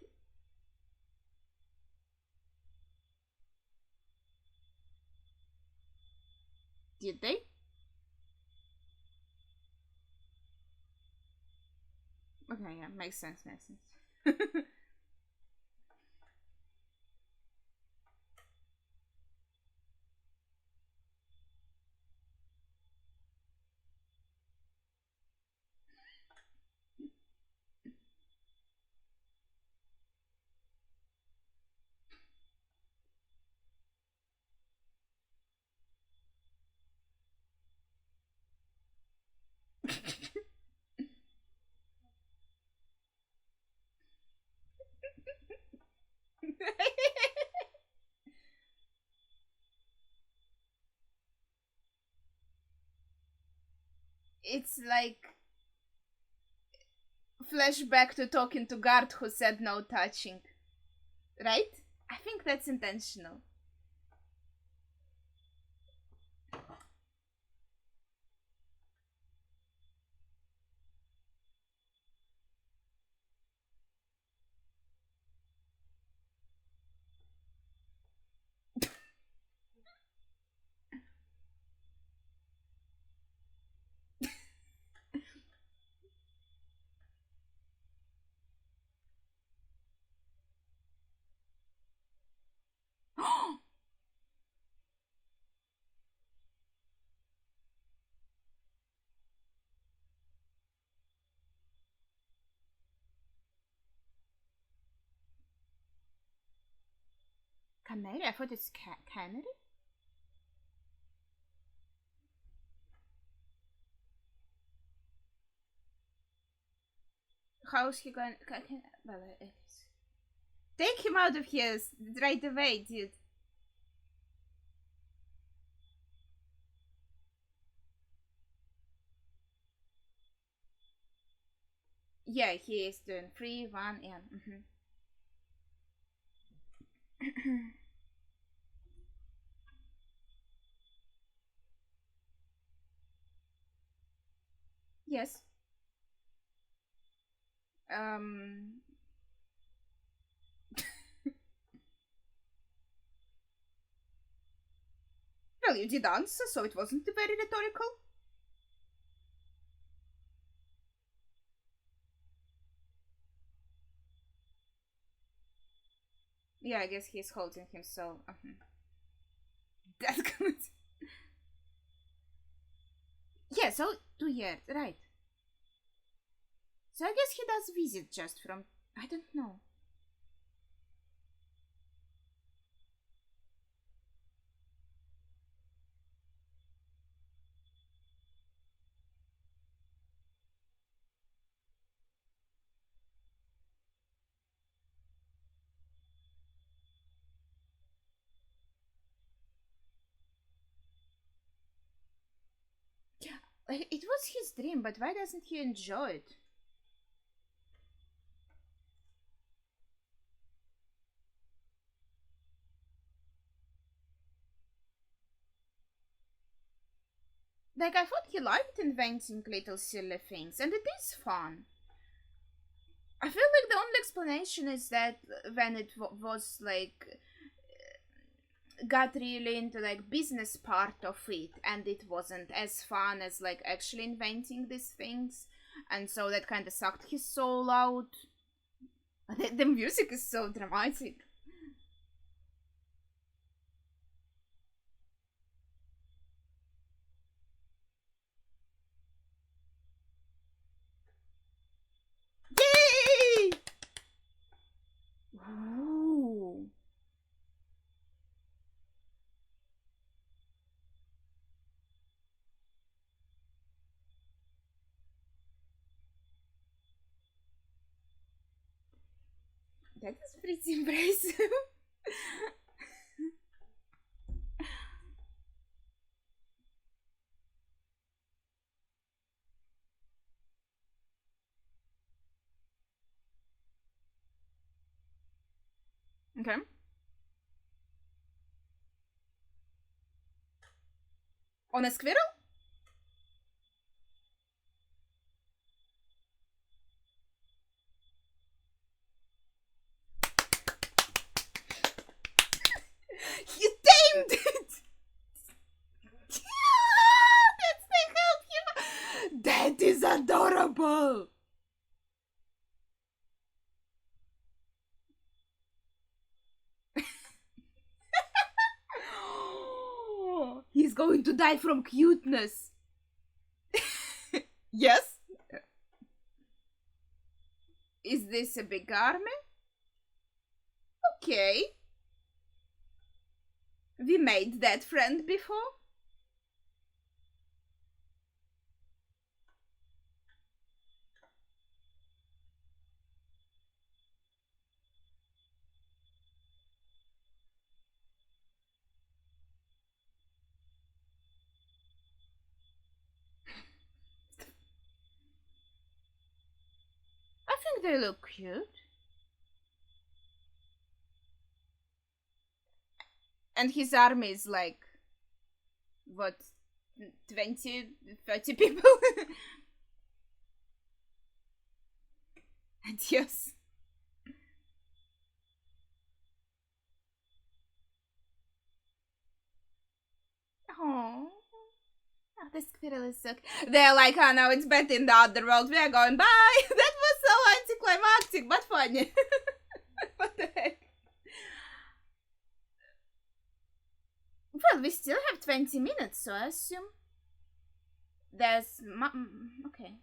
Did they? Okay, yeah, makes sense, makes sense. It's like flashback to talking to guard who said no touching, right? I think that's intentional. Canary? I thought it's canary. How's he going? Well, take him out of here right away, dude. Yeah, he is doing 3, 1, yeah. Yes. Well, you did answer, so it wasn't very rhetorical. Yeah, I guess he's holding him, so... That's good. Yeah, so 2 years, right. So I guess he does visit just from... I don't know. It was his dream, but why doesn't he enjoy it? Like, I thought he liked inventing little silly things, and it is fun. I feel like the only explanation is that when it was like got really into like business part of it, and it wasn't as fun as like actually inventing these things, and so that kind of sucked his soul out. The music is so dramatic. Yay! Ooh. That is pretty impressive. Okay. On a squirrel? You tamed it! That's the help you. That is adorable! He's going to die from cuteness. Yes? Is this a big army? Okay. We made that friend before. I think they look cute. And his army is like, what, 20, 30 people? And yes. Oh, the squirrel is so. They're like, oh no, it's better in the other world. We are going, bye. That was so anticlimactic, but funny. What the heck? Well, we still have 20 minutes, so I assume there's. Okay.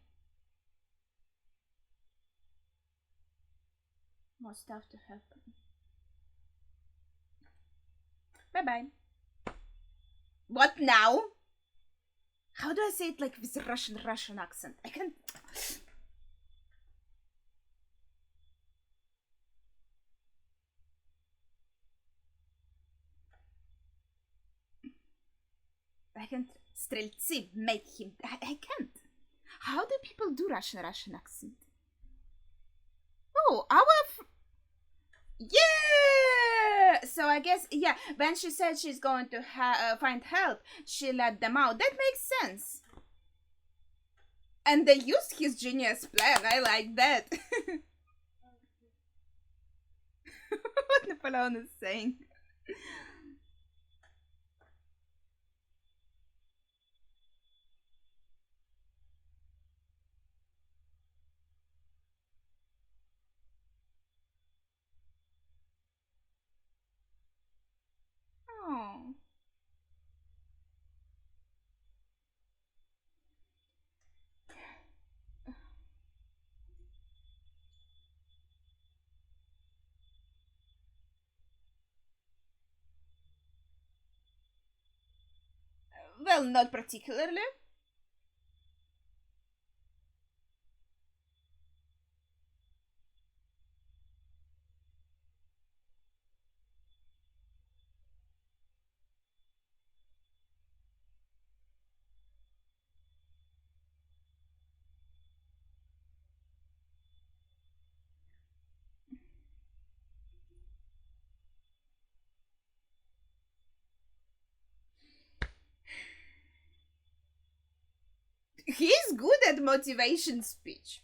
More stuff to happen. Bye bye. What now? How do I say it like with a Russian accent? I can't. I can't. Streltsy, make him. I can't. How do people do Russian accent? Oh, yeah. So I guess yeah. When she said she's going to find help, she let them out. That makes sense. And they used his genius plan. I like that. What Napoleon is saying. Oh. Well, not particularly. He's good at motivation speech.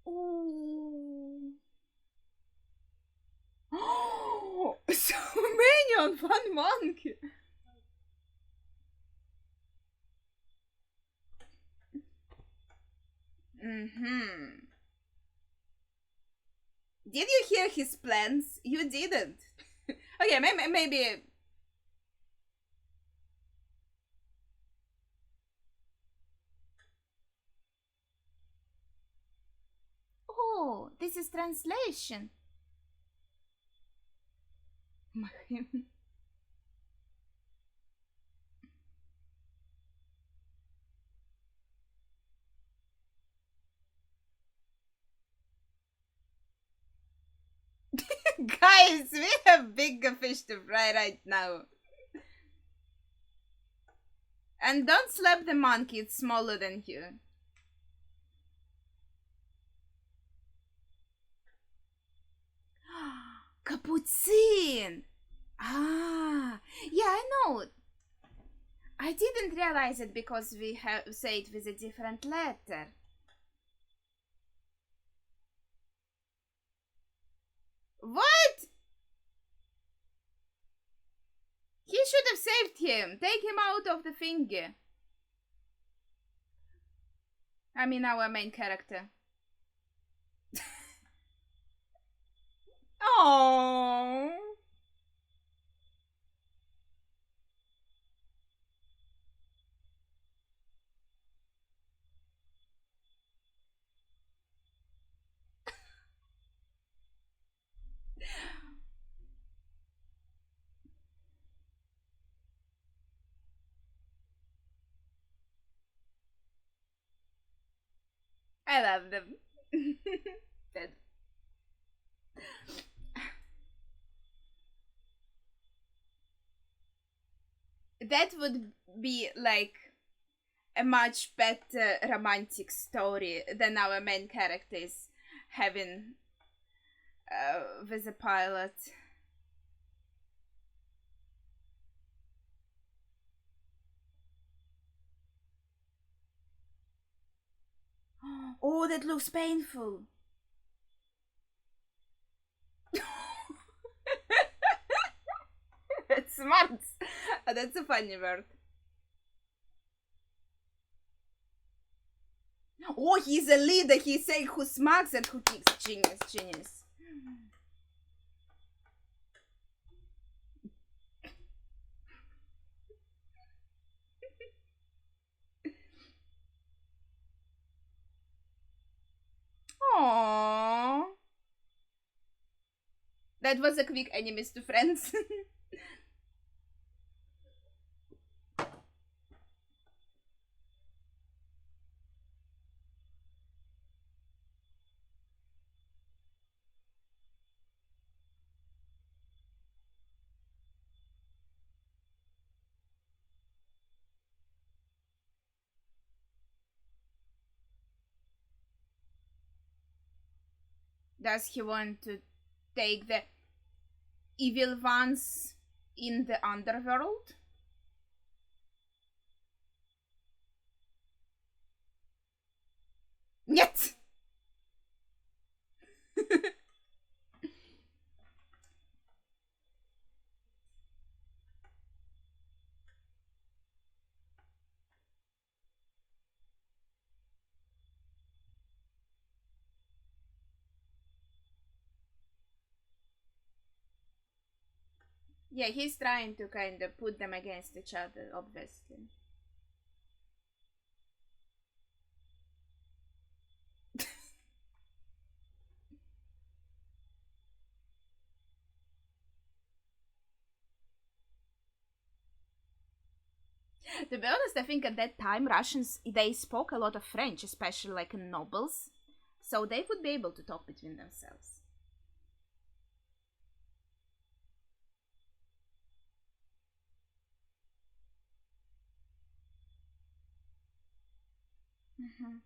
Oh. Oh, so many on one monkey. Mm-hmm. Did you hear his plans? You didn't. Okay, maybe. Oh, this is translation. Guys, we have bigger fish to fry right now. And don't slap the monkey, it's smaller than you. Capuchin! Ah, yeah, I know. I didn't realize it because we have say it with a different letter. What? He should have saved him. Take him out of the thingy. I mean, our main character. Oh. I love them. that, that would be like a much better romantic story than our main character is having with a pilot. Oh, that looks painful. That's smart. That's a funny word. Oh, he's a leader. He's saying who smacks and who kicks. Genius, genius. That was a quick enemies to friends. Does he want to take the evil ones in the underworld? Yet. Yeah, he's trying to kind of put them against each other, obviously. To be honest, I think at that time Russians they spoke a lot of French, especially like nobles, so they would be able to talk between themselves. Mhm.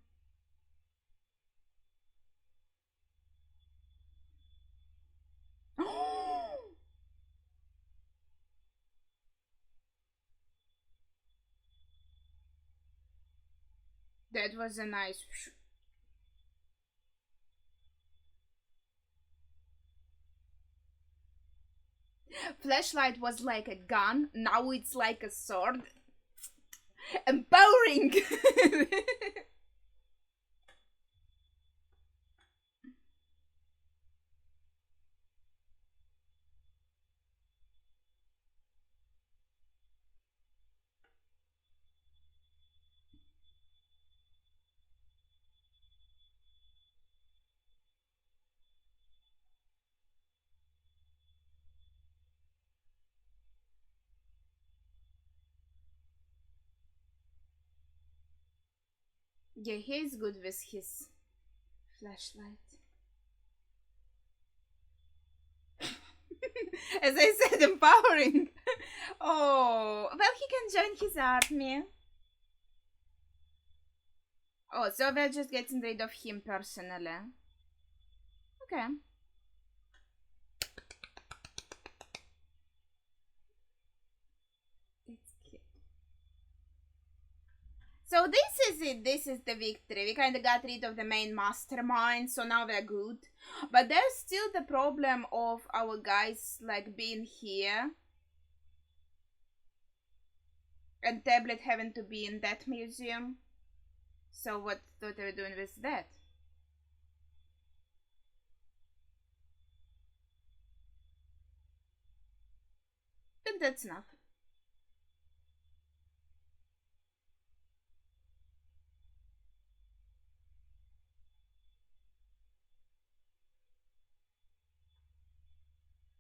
That was a nice. Flashlight was like a gun. Now it's like a sword. Empowering. Yeah, he's good with his flashlight. As I said, empowering. Oh, well, he can join his army. Oh, so we're just getting rid of him personally. Okay. That's cute. So this is it. This is the victory. We kind of got rid of the main mastermind, so now we're good. But there's still the problem of our guys like being here and Tablet having to be in that museum. So what are we doing with that? Then that's enough.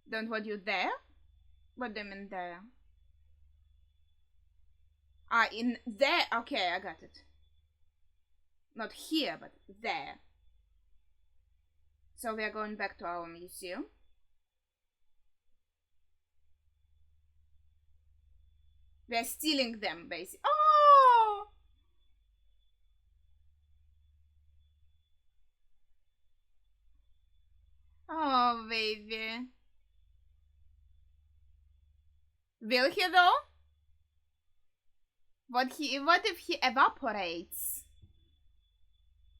Don't want you there? What do you mean there? Ah, in there. Okay, I got it. Not here, but there. So we are going back to our museum. We are stealing them, basically. Oh! Oh, baby. Will he though? What if he evaporates?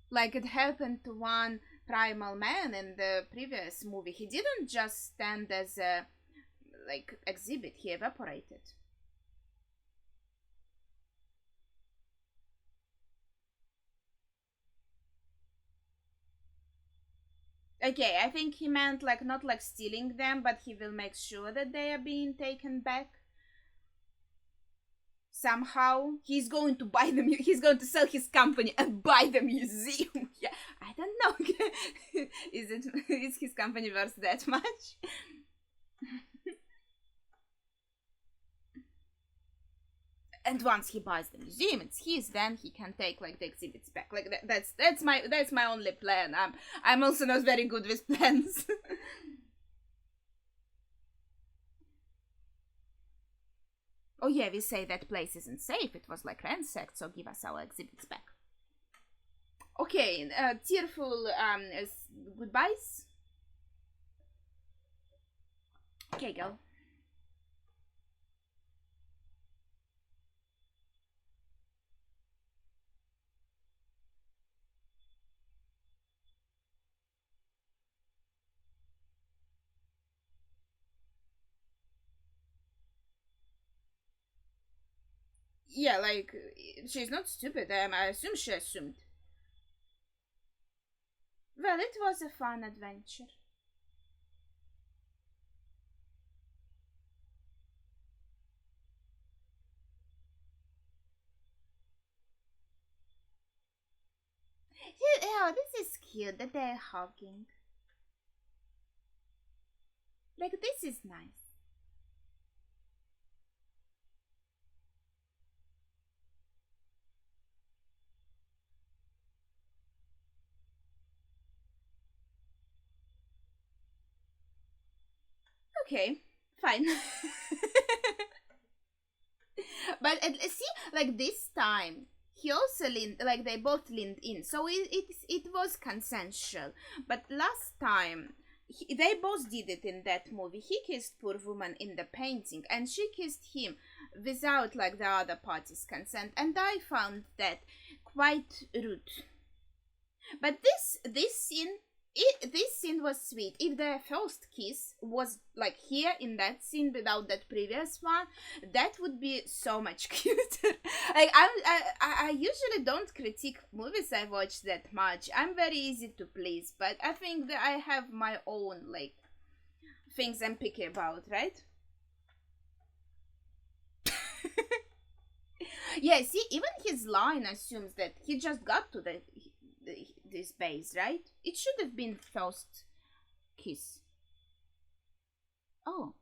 Like it happened to one primal man in the previous movie. He didn't just stand as a like exhibit, he evaporated. Okay, I think he meant like not like stealing them, but he will make sure that they are being taken back. somehow he's going to buy he's going to sell his company and buy the museum. Yeah, I don't know. Is his company worth that much? And once he buys the museum, it's his. Then he can take like the exhibits back. Like that's my only plan. I'm also not very good with plans. Oh yeah, we say that place isn't safe. It was like ransacked, so give us our exhibits back. Okay, tearful goodbyes. Okay, go. Yeah, like she's not stupid. I assume she assumed. Well, it was a fun adventure. Oh, this is cute that they're hugging. Like, this is nice. Okay, fine. But see, like this time, he also leaned, like they both leaned in, so it was consensual. But last time, they both did it in that movie. He kissed poor woman in the painting, and she kissed him without like the other party's consent, and I found that quite rude. But this scene was sweet. If the first kiss was like here in that scene without that previous one, that would be so much cuter. Like I usually don't critique movies I watch that much. I'm very easy to please, but I think that I have my own like things I'm picky about, right? Yeah, see, even his line assumes that he just got to this base, right? It should have been first kiss. Oh.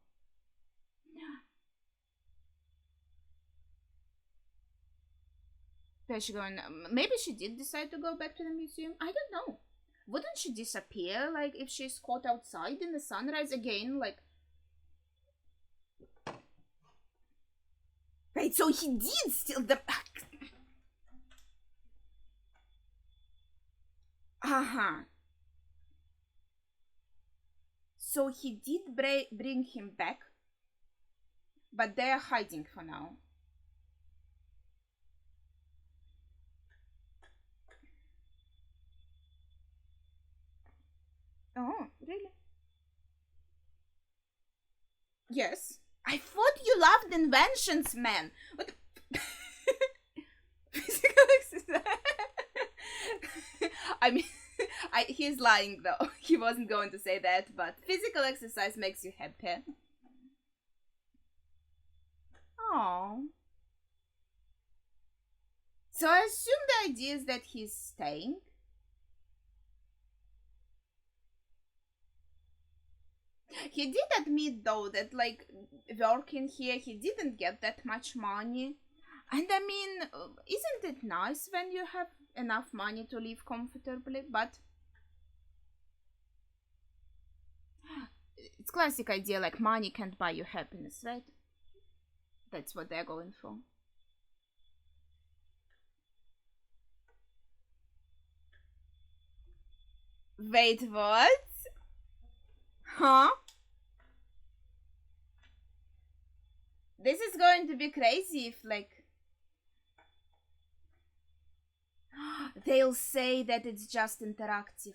Where's she going? Maybe she did decide to go back to the museum. I don't know. Wouldn't she disappear, like, if she's caught outside in the sunrise again? Like, wait, so he did steal the. Uh-huh. So he did bring him back, but they're hiding for now. Oh, really? Yes. I thought you loved inventions, man. What the... Physical exercise. I mean, he's lying though. He wasn't going to say that, but physical exercise makes you happy. Oh. So I assume the idea is that he's staying. He did admit though that like working here he didn't get that much money. And I mean, isn't it nice when you have enough money to live comfortably? But it's classic idea like money can't buy you happiness, right? That's what they're going for. Wait, what? Huh? This is going to be crazy if like they'll say that it's just interactive.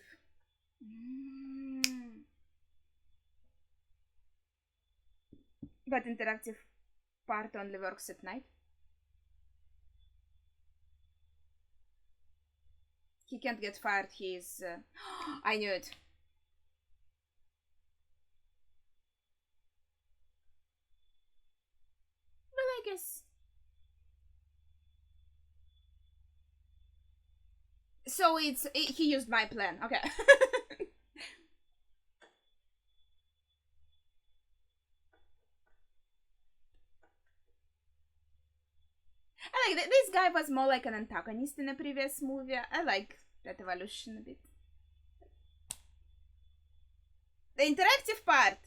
But interactive part only works at night. He can't get fired. He's. I knew it. Well, I guess So he used my plan. Okay. I like this guy was more like an antagonist in a previous movie. I like that evolution a bit. The interactive part.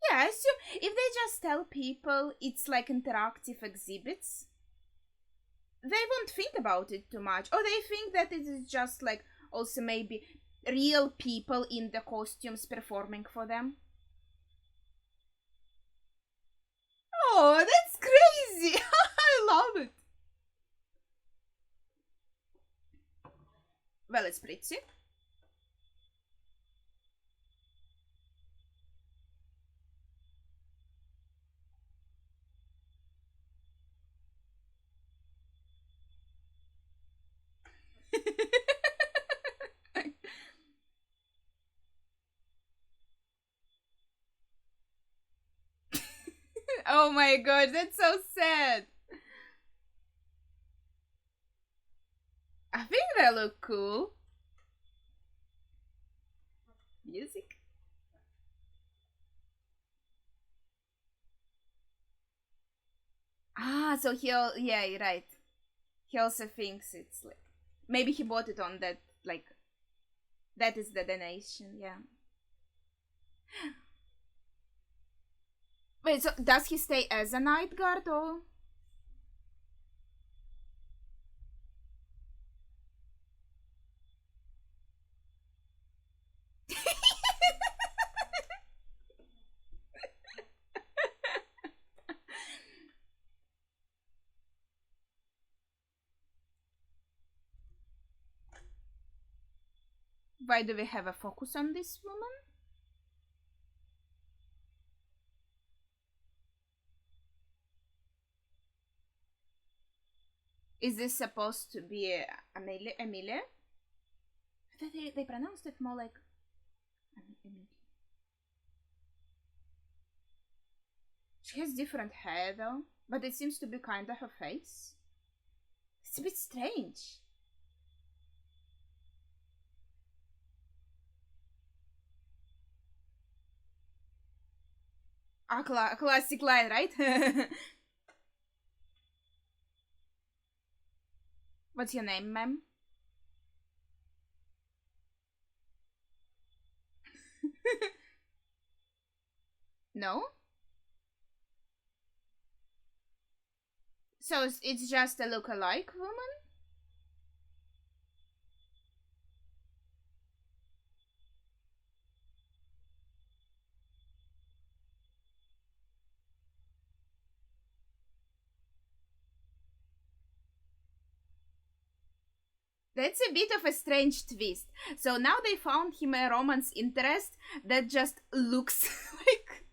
Yeah, I assume if they just tell people it's like interactive exhibits, they won't think about it too much. Or they think that it is just like also maybe real people in the costumes performing for them. Oh, that's crazy! I love it. Well, it's pretty. Oh my god, that's so sad. I think they look cool. Music. Ah, so yeah, you're right. He also thinks it's like maybe he bought it on that like that is the donation, yeah. Wait, so does he stay as a night guard or? Why do we have a focus on this woman? Is this supposed to be Amelia? Amelia? They pronounced it more like Amelia. She has different hair though, but it seems to be kind of her face. It's a bit strange. A classic line, right? What's your name, ma'am? No? So it's just a look-alike woman? That's a bit of a strange twist. So now they found him a romance interest that just looks like.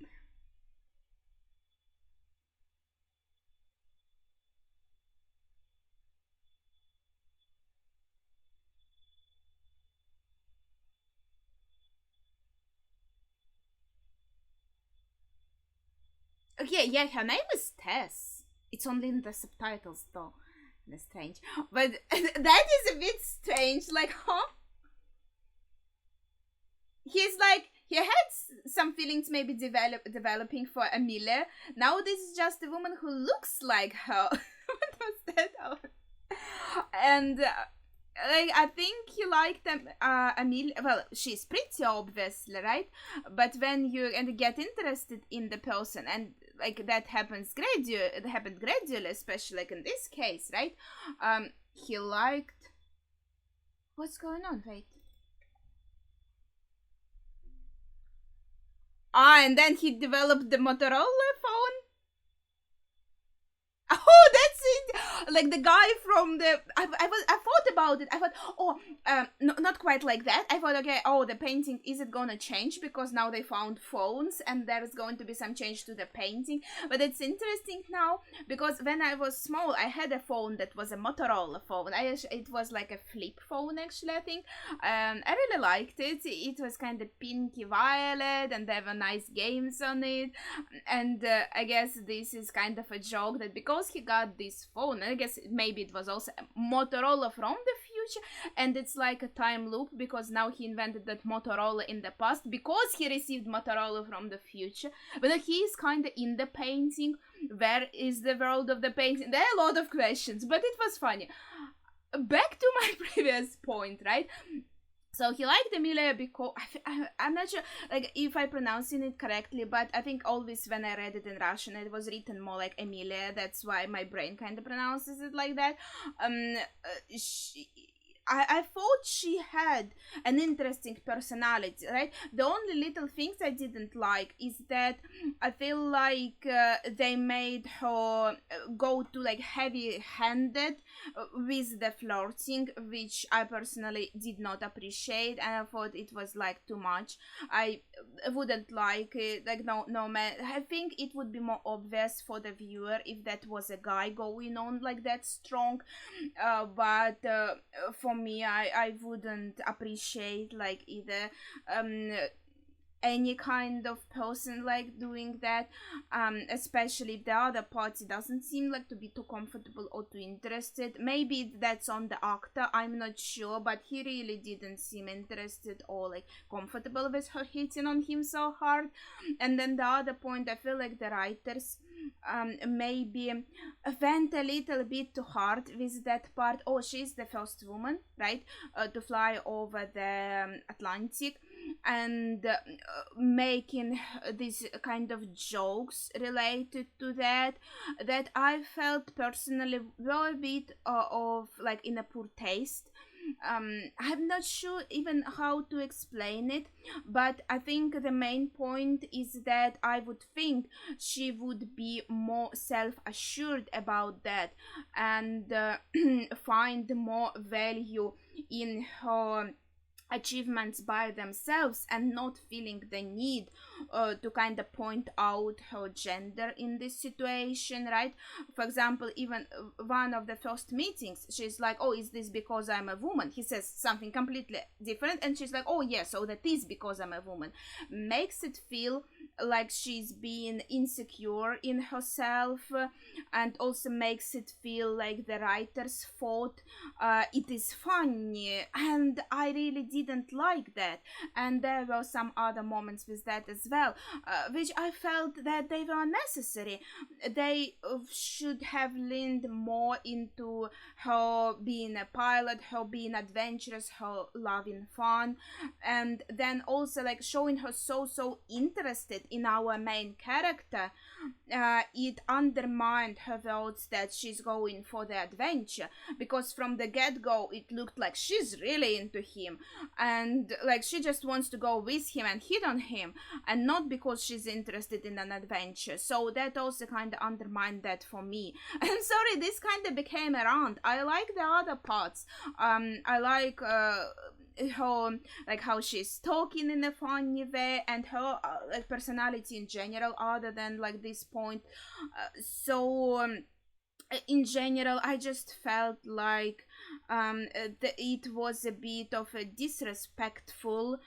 Okay, yeah, her name is Tess. It's only in the subtitles though. That's strange. But that is a bit strange. Like, huh? He's like, he had some feelings maybe developing for Amelia. Now this is just a woman who looks like her. What was that? And like I think he liked Amelia. Well, she's pretty obviously, right? But when you and get interested in the person, and like that happens gradually, it happened gradually, especially like in this case, right? He liked. What's going on? Wait. Ah, and then he developed the Motorola phone. Oh, that's it. like the guy from the I thought about it. I thought, oh, no, not quite like that. I thought, okay, oh, the painting, is it gonna change because now they found phones and there is going to be some change to the painting? But it's interesting now because when I was small, I had a phone that was a Motorola phone. It was like a flip phone, actually, I think. I really liked it. It was kind of pinky violet and there were nice games on it. And I guess this is kind of a joke that because he got this phone, I guess maybe it was also Motorola from the future, and it's like a time loop because now he invented that Motorola in the past because he received Motorola from the future. But he is kind of in the painting. Where is the world of the painting? There are a lot of questions, but it was funny. Back to my previous point, right? So he liked Emilia because I'm not sure like if I pronouncing it correctly, but I think always when I read it in Russian, it was written more like Emilia. That's why my brain kind of pronounces it like that. I thought she had an interesting personality, right? The only little things I didn't like is that I feel like they made her go to like heavy-handed with the flirting, which I personally did not appreciate, and I thought it was like too much. I wouldn't like it, like no man. I think it would be more obvious for the viewer if that was a guy going on like that strong, but for me, I wouldn't appreciate like either any kind of person like doing that, especially if the other party doesn't seem like to be too comfortable or too interested. Maybe that's on the actor, I'm not sure, but he really didn't seem interested or like comfortable with her hitting on him so hard. And then the other point, I feel like the writers maybe went a little bit too hard with that part. Oh, she's the first woman, right, to fly over the Atlantic, and making these kind of jokes related to that I felt personally were a bit of like in a poor taste. I'm not sure even how to explain it, but I think the main point is that I would think she would be more self-assured about that and find more value in her achievements by themselves and not feeling the need to kind of point out her gender in this situation, right? For example, even one of the first meetings, she's like, oh, is this because I'm a woman? He says something completely different and she's like, oh yeah, so that is because I'm a woman. Makes it feel like she's being insecure in herself, and also makes it feel like the writers thought it is funny, and I really didn't like that. And there were some other moments with that as well, which I felt that they were necessary. They should have leaned more into her being a pilot, her being adventurous, her loving fun, and then also like showing her so interested in our main character. It undermined her words that she's going for the adventure, because from the get-go it looked like she's really into him and like she just wants to go with him and hit on him, and not because she's interested in an adventure. So that also kind of undermined that for me. And sorry, this kind of became around. I like the other parts. I like her, like how she's talking in a funny way, and her like personality in general, other than like this point. In general, I just felt like it was a bit of a disrespectful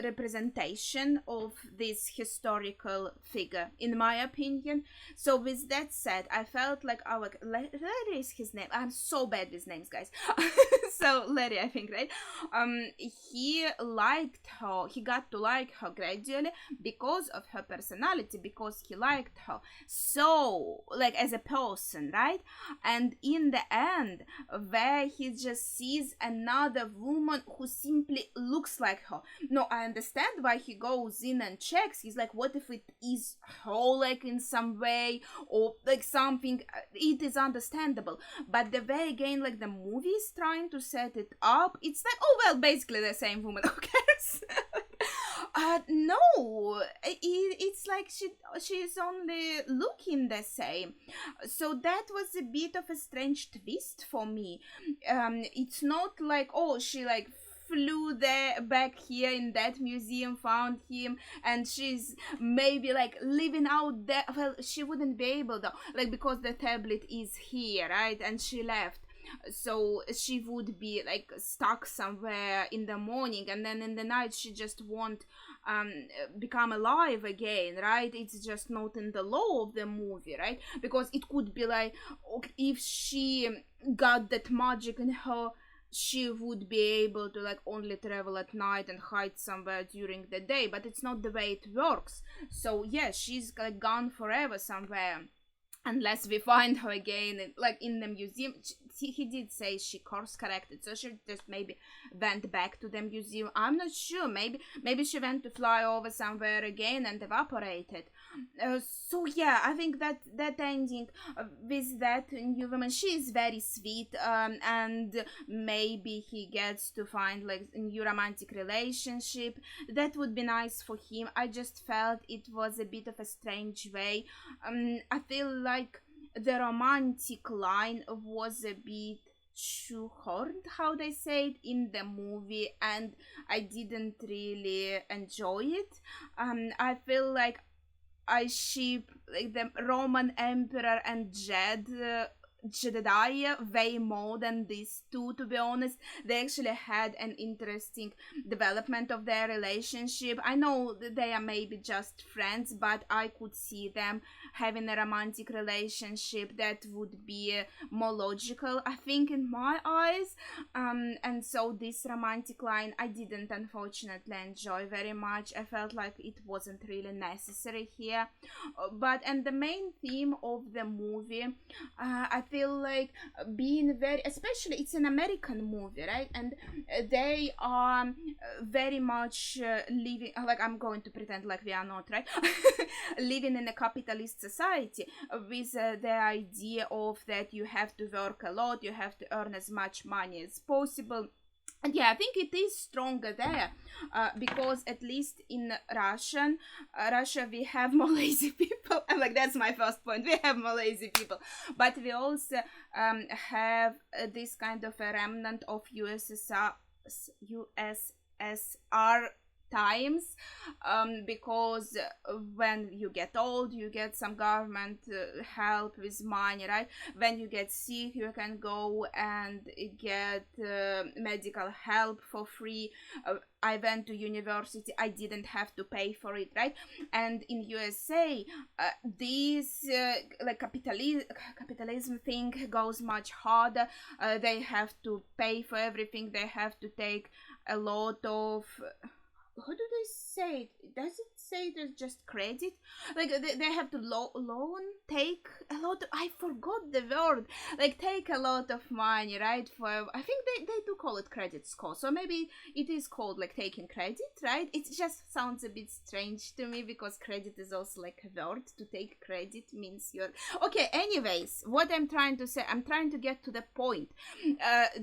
representation of this historical figure, in my opinion. So with that said, I felt like Larry is his name. I'm so bad with names, guys. So Larry, I think, right? He liked her. He got to like her gradually because of her personality, because he liked her so, like, as a person, right? And in the end, where he just sees another woman who simply looks like her. No, I understand why he goes in and checks. He's like, what if it is her, like, in some way, or like something? It is understandable. But the way, again, like the movie is trying to set it up, it's like, oh well, basically the same woman. Who cares? No, it's like she's only looking the same. So that was a bit of a strange twist for me. It's not like, oh, she like flew there back here in that museum, found him, and she's maybe like living out there. Well, she wouldn't be able though, like, because the tablet is here, right? And she left, so she would be like stuck somewhere in the morning, and then in the night she just won't become alive again, right? It's just not in the law of the movie, right? Because it could be like, if she got that magic in her, she would be able to like only travel at night and hide somewhere during the day, but it's not the way it works. So yeah, she's like gone forever somewhere, unless we find her again, like in the museum. He did say she course corrected, so she just maybe went back to the museum. I'm not sure. Maybe she went to fly over somewhere again and evaporated. So yeah, I think that ending with that new woman, she is very sweet, and maybe he gets to find like a new romantic relationship. That would be nice for him. I just felt it was a bit of a strange way. I feel like the romantic line was a bit shoehorned, how they say it, in the movie, and I didn't really enjoy it. I feel like I ship like the Roman Emperor and Jedediah way more than these two, to be honest. They actually had an interesting development of their relationship. I know that they are maybe just friends, but I could see them having a romantic relationship that would be more logical, I think, in my eyes. And so this romantic line I didn't unfortunately enjoy very much. I felt like it wasn't really necessary here. But and the main theme of the movie, I feel like being very, especially it's an American movie, right? And they are very much living, like, I'm going to pretend like we are not, right? Living in a capitalist society with the idea of that you have to work a lot, you have to earn as much money as possible. And yeah, I think it is stronger there, because at least in Russia, we have more lazy people. And like, that's my first point. We have more lazy people, but we also have this kind of a remnant of USSR times, because when you get old, you get some government help with money, right? When you get sick, you can go and get medical help for free. I went to university, I didn't have to pay for it, right? And in USA, this like capitalism thing goes much harder. They have to pay for everything. They have to take a lot of, how do they say it? Does it say there's just credit? Like, they have to loan, take a lot of, I forgot the word. Like, take a lot of money, right? For, I think they do call it credit score. So maybe it is called like taking credit, right? It just sounds a bit strange to me, because credit is also like a word. To take credit means you're okay. Anyways, what I'm trying to say, I'm trying to get to the point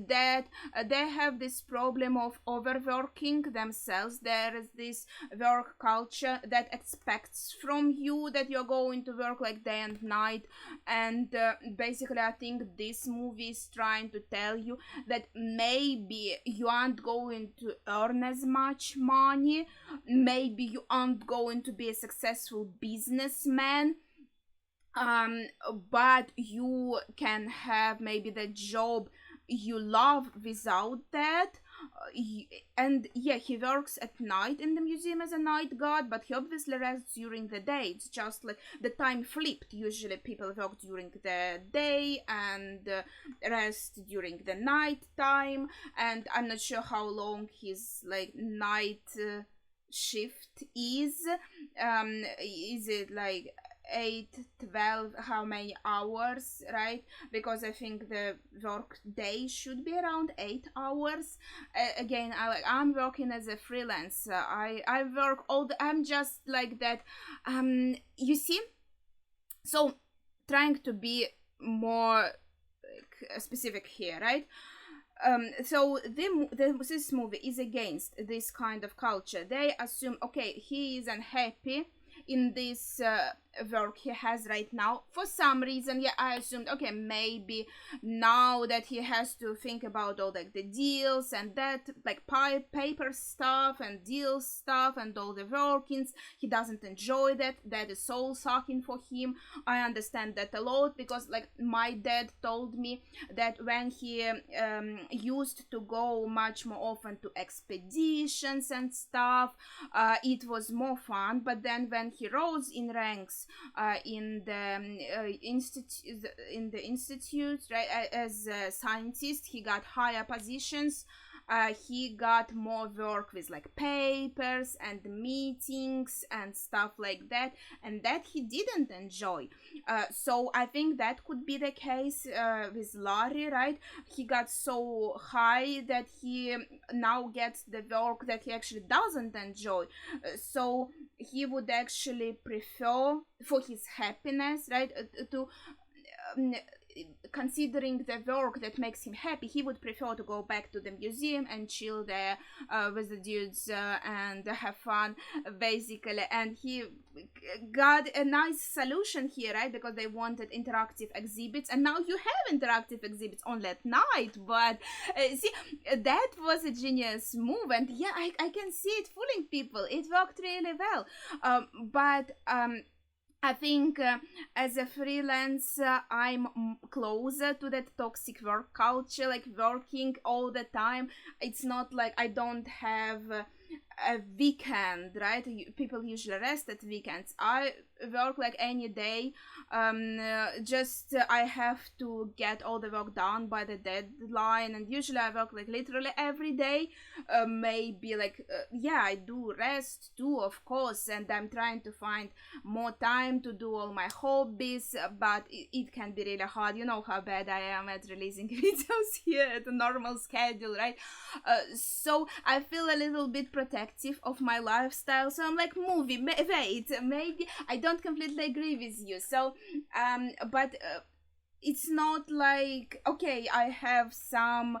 that they have this problem of overworking themselves. There is this work culture that expects from you that you're going to work like day and night, and basically I think this movie is trying to tell you that maybe you aren't going to earn as much money, maybe you aren't going to be a successful businessman, but you can have maybe the job you love without that. And yeah, he works at night in the museum as a night guard, but he obviously rests during the day. It's just like the time flipped. Usually people work during the day and rest during the night time. And I'm not sure how long his like night shift is. Is it like 8, 12, how many hours, right? Because I think the work day should be around 8 hours. Again, I'm working as a freelancer. I work I'm just like that. You see, so trying to be more like, specific here, right? So this movie is against this kind of culture. They assume, okay, he is unhappy in this work he has right now for some reason. Yeah, I assumed, okay, maybe now that he has to think about all like the deals and that like paper stuff and deal stuff and all the workings, he doesn't enjoy that. That is soul sucking for him. I understand that a lot, because like my dad told me that when he used to go much more often to expeditions and stuff, it was more fun. But then when he rose in ranks in the institute, right, as a scientist, he got higher positions. He got more work with like papers and meetings and stuff like that, and that he didn't enjoy. So I think that could be the case with Larry, right? He got so high that he now gets the work that he actually doesn't enjoy. So he would actually prefer, for his happiness, right, to um, considering the work that makes him happy, he would prefer to go back to the museum and chill there with the dudes and have fun, basically. And he got a nice solution here, right? Because they wanted interactive exhibits, and now you have interactive exhibits only at night. But see, that was a genius move, and yeah, I can see it fooling people. It worked really well. But I think as a freelance, I'm closer to that toxic work culture, like working all the time. It's not like I don't have a weekend, right? People usually rest at weekends. I work like any day. Just I have to get all the work done by the deadline, and usually I work like literally every day. Maybe like yeah, I do rest too, of course, and I'm trying to find more time to do all my hobbies, but it can be really hard. You know how bad I am at releasing videos here at a normal schedule, right? So I feel a little bit protective of my lifestyle. So I'm like, wait, maybe I don't completely agree with you. So but it's not like, okay, I have some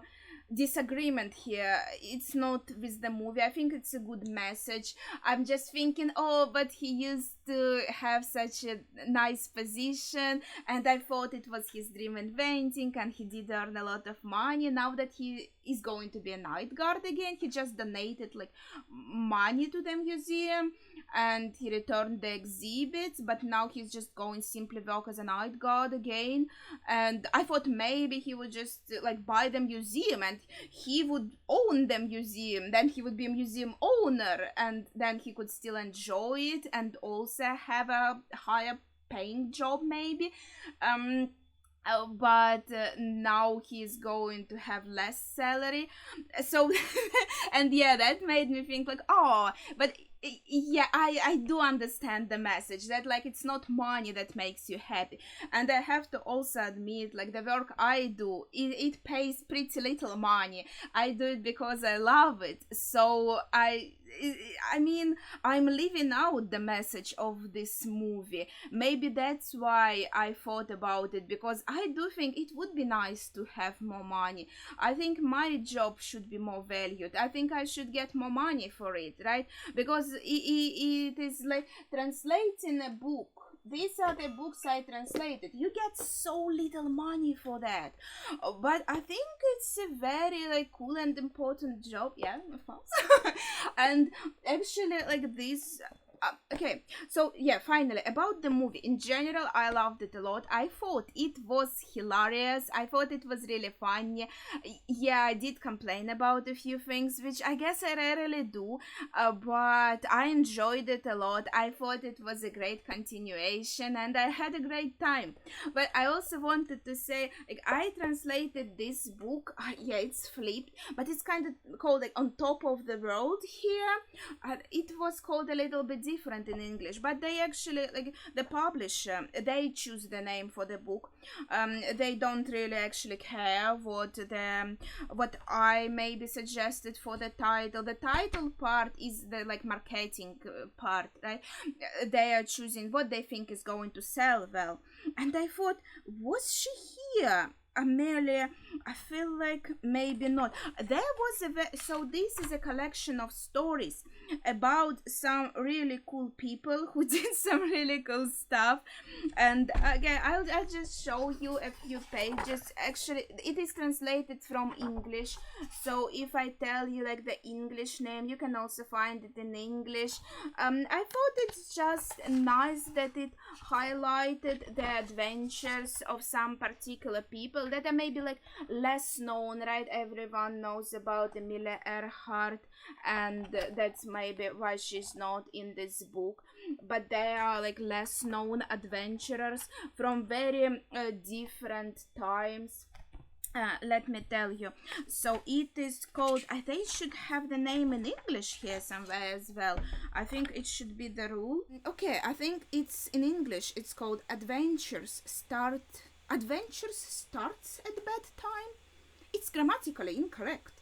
disagreement here. It's not with the movie. I think it's a good message. I'm just thinking, oh, but he used to have such a nice position, and I thought it was his dream inventing, and he did earn a lot of money. Now that he is going to be a night guard again, he just donated like money to the museum and he returned the exhibits, but now he's just going simply work as a night guard again. And I thought maybe he would just like buy the museum and he would own the museum, then he would be a museum owner, and then he could still enjoy it and also have a higher paying job maybe. But now he's going to have less salary. So and yeah, that made me think like, oh, but yeah, I do understand the message that like it's not money that makes you happy. And I have to also admit, like the work I do, it pays pretty little money. I do it because I love it. So I mean, I'm living out the message of this movie. Maybe that's why I thought about it, because I do think it would be nice to have more money. I think my job should be more valued. I think I should get more money for it, right? Because it is like translating a book. These are the books I translated. You get so little money for that. But I think it's a very like cool and important job. Yeah, of course. And actually, like this. Okay, so yeah, finally, about the movie. In general, I loved it a lot. I thought it was hilarious. I thought it was really funny. Yeah, I did complain about a few things, which I guess I rarely do, but I enjoyed it a lot. I thought it was a great continuation, and I had a great time. But I also wanted to say, like, I translated this book. Yeah, it's flipped, but it's kind of called like On Top of the World here. It was called a little bit different in English, but they actually, like the publisher, they choose the name for the book. They don't really actually care what I maybe suggested for the title. The title part is the like marketing part, right? They are choosing what they think is going to sell well. And I thought, was she here? Amelia, I feel like maybe not. There was so this is a collection of stories about some really cool people who did some really cool stuff. And again, I'll just show you a few pages. Actually, it is translated from English, so if I tell you like the English name, you can also find it in English. I thought it's just nice that it highlighted the adventures of some particular people that are maybe like less known, right? Everyone knows about Amelia Earhart, and that's maybe why she's not in this book, but they are like less known adventurers from very different times. Let me tell you. So it is called, they should have the name in English here somewhere as well. I think it should be the rule. Okay, I think it's in English. It's called Adventures Starts at Bedtime. It's grammatically incorrect.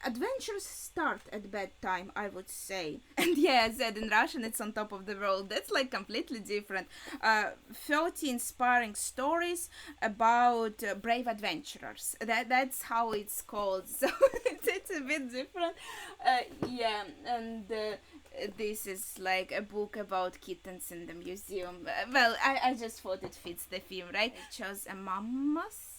Adventures start at bedtime, I would say. And yeah, I said in Russian it's on top of the world. That's like completely different. 30 inspiring stories about brave adventurers. That's how it's called. So it's a bit different. Yeah, and this is like a book about kittens in the museum. Well, I just thought it fits the theme, right? I chose a mammoth.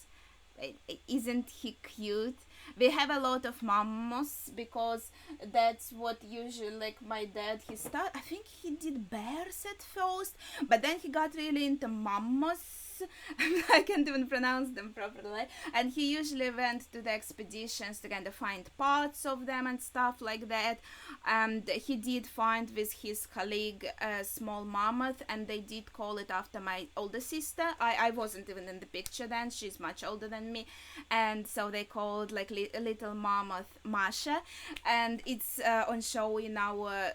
Isn't he cute? We have a lot of mammoths because that's what usually, like my dad, I think he did bears at first, but then he got really into mammoths. I can't even pronounce them properly. And he usually went to the expeditions to kind of find parts of them and stuff like that. And he did find with his colleague a small mammoth, and they did call it after my older sister. I wasn't even in the picture then, she's much older than me. And so they called like little mammoth Masha, and it's on show in our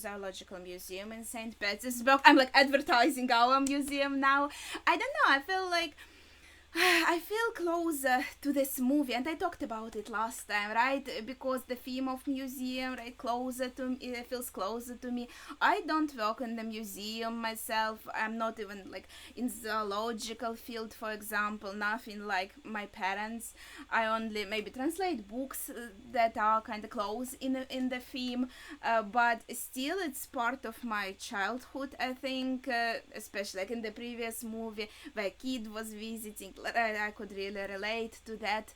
zoological museum in St. Petersburg. I'm like advertising our museum now. I don't know, I feel like I feel closer to this movie, and I talked about it last time, right? Because the theme of museum, right, closer to me, it feels closer to me. I don't work in the museum myself. I'm not even like in zoological field, for example. Nothing like my parents. I only maybe translate books that are kind of close in the theme, but still, it's part of my childhood. I think, especially like in the previous movie where kid was visiting. I could really relate to that,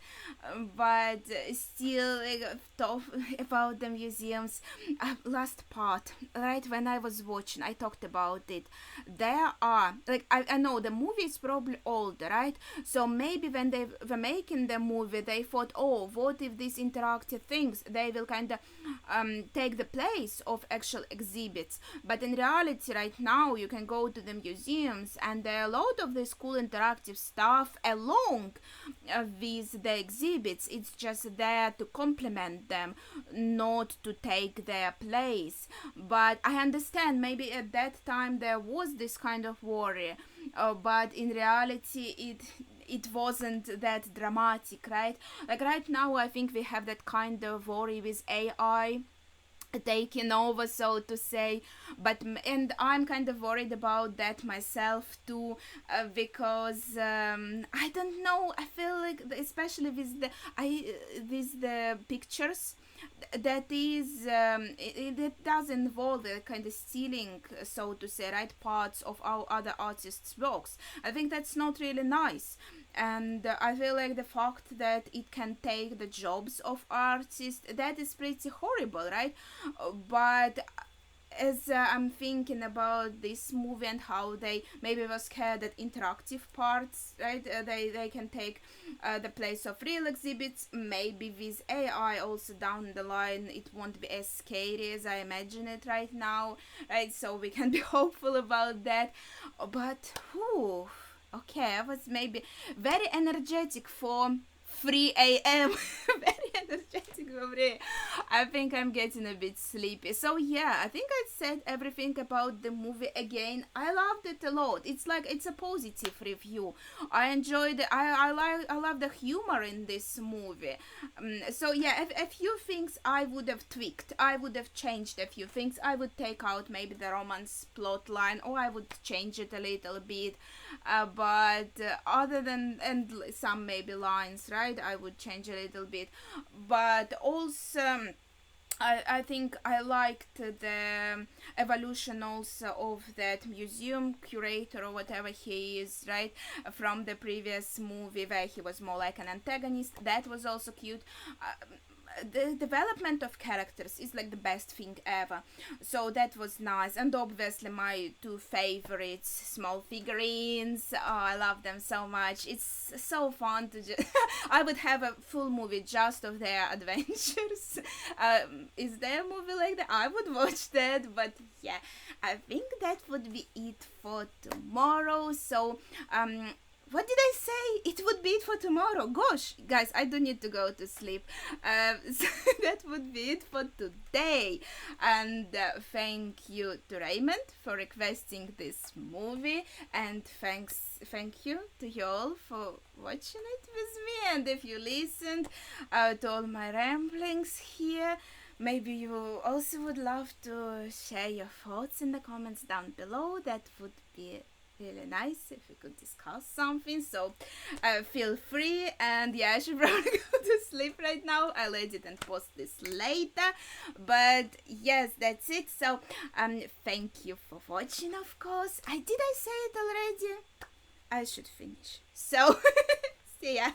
but still, like, talk about the museums. Last part, right, when I was watching, I talked about it. There are, like, I know the movie is probably old, right? So maybe when they were making the movie, they thought, oh, what if these interactive things, they will kind of take the place of actual exhibits. But in reality, right now, you can go to the museums, and there are a lot of this cool interactive stuff along with the exhibits. It's just there to complement them, not to take their place. But I understand maybe at that time there was this kind of worry, but in reality it wasn't that dramatic, right? Like right now I think we have that kind of worry with AI taking over, so to say, and I'm kind of worried about that myself too, because I don't know, I feel like especially with the pictures, that is it does involve a kind of stealing, so to say, right, parts of our other artists' works. I think that's not really nice, and I feel like the fact that it can take the jobs of artists, that is pretty horrible, right? But as I'm thinking about this movie and how they maybe were scared that interactive parts, right, they can take the place of real exhibits. Maybe with AI also down the line it won't be as scary as I imagine it right now, right? So we can be hopeful about that. But okay, I was maybe very energetic for 3 a.m. Very energetic for me. I think I'm getting a bit sleepy. So yeah, I think I said everything about the movie again. I loved it a lot. It's like it's a positive review. I enjoyed it. I love the humor in this movie. So yeah, a few things I would have tweaked. I would have changed a few things. I would take out maybe the romance plot line, or I would change it a little bit. But other than and some maybe lines, right? I would change a little bit, but also. I think I liked the evolution also of that museum curator or whatever he is, right? From the previous movie where he was more like an antagonist. That was also cute. The development of characters is like the best thing ever, so that was nice. And obviously my two favorites, small figurines. Oh, I love them so much. It's so fun to just I would have a full movie just of their adventures. Is there a movie like that? I would watch that. But yeah, I think that would be it for tomorrow. So what did I say? It would be it for tomorrow. Gosh, guys, I do need to go to sleep. So that would be it for today. And thank you to Raymond for requesting this movie. And thank you to you all for watching it with me. And if you listened to all my ramblings here, maybe you also would love to share your thoughts in the comments down below. That would be really nice if we could discuss something. So feel free. And yeah, I should probably go to sleep right now. I'll edit and post this later. But yes, that's it. So thank you for watching, of course. I say it already? I should finish. So see ya.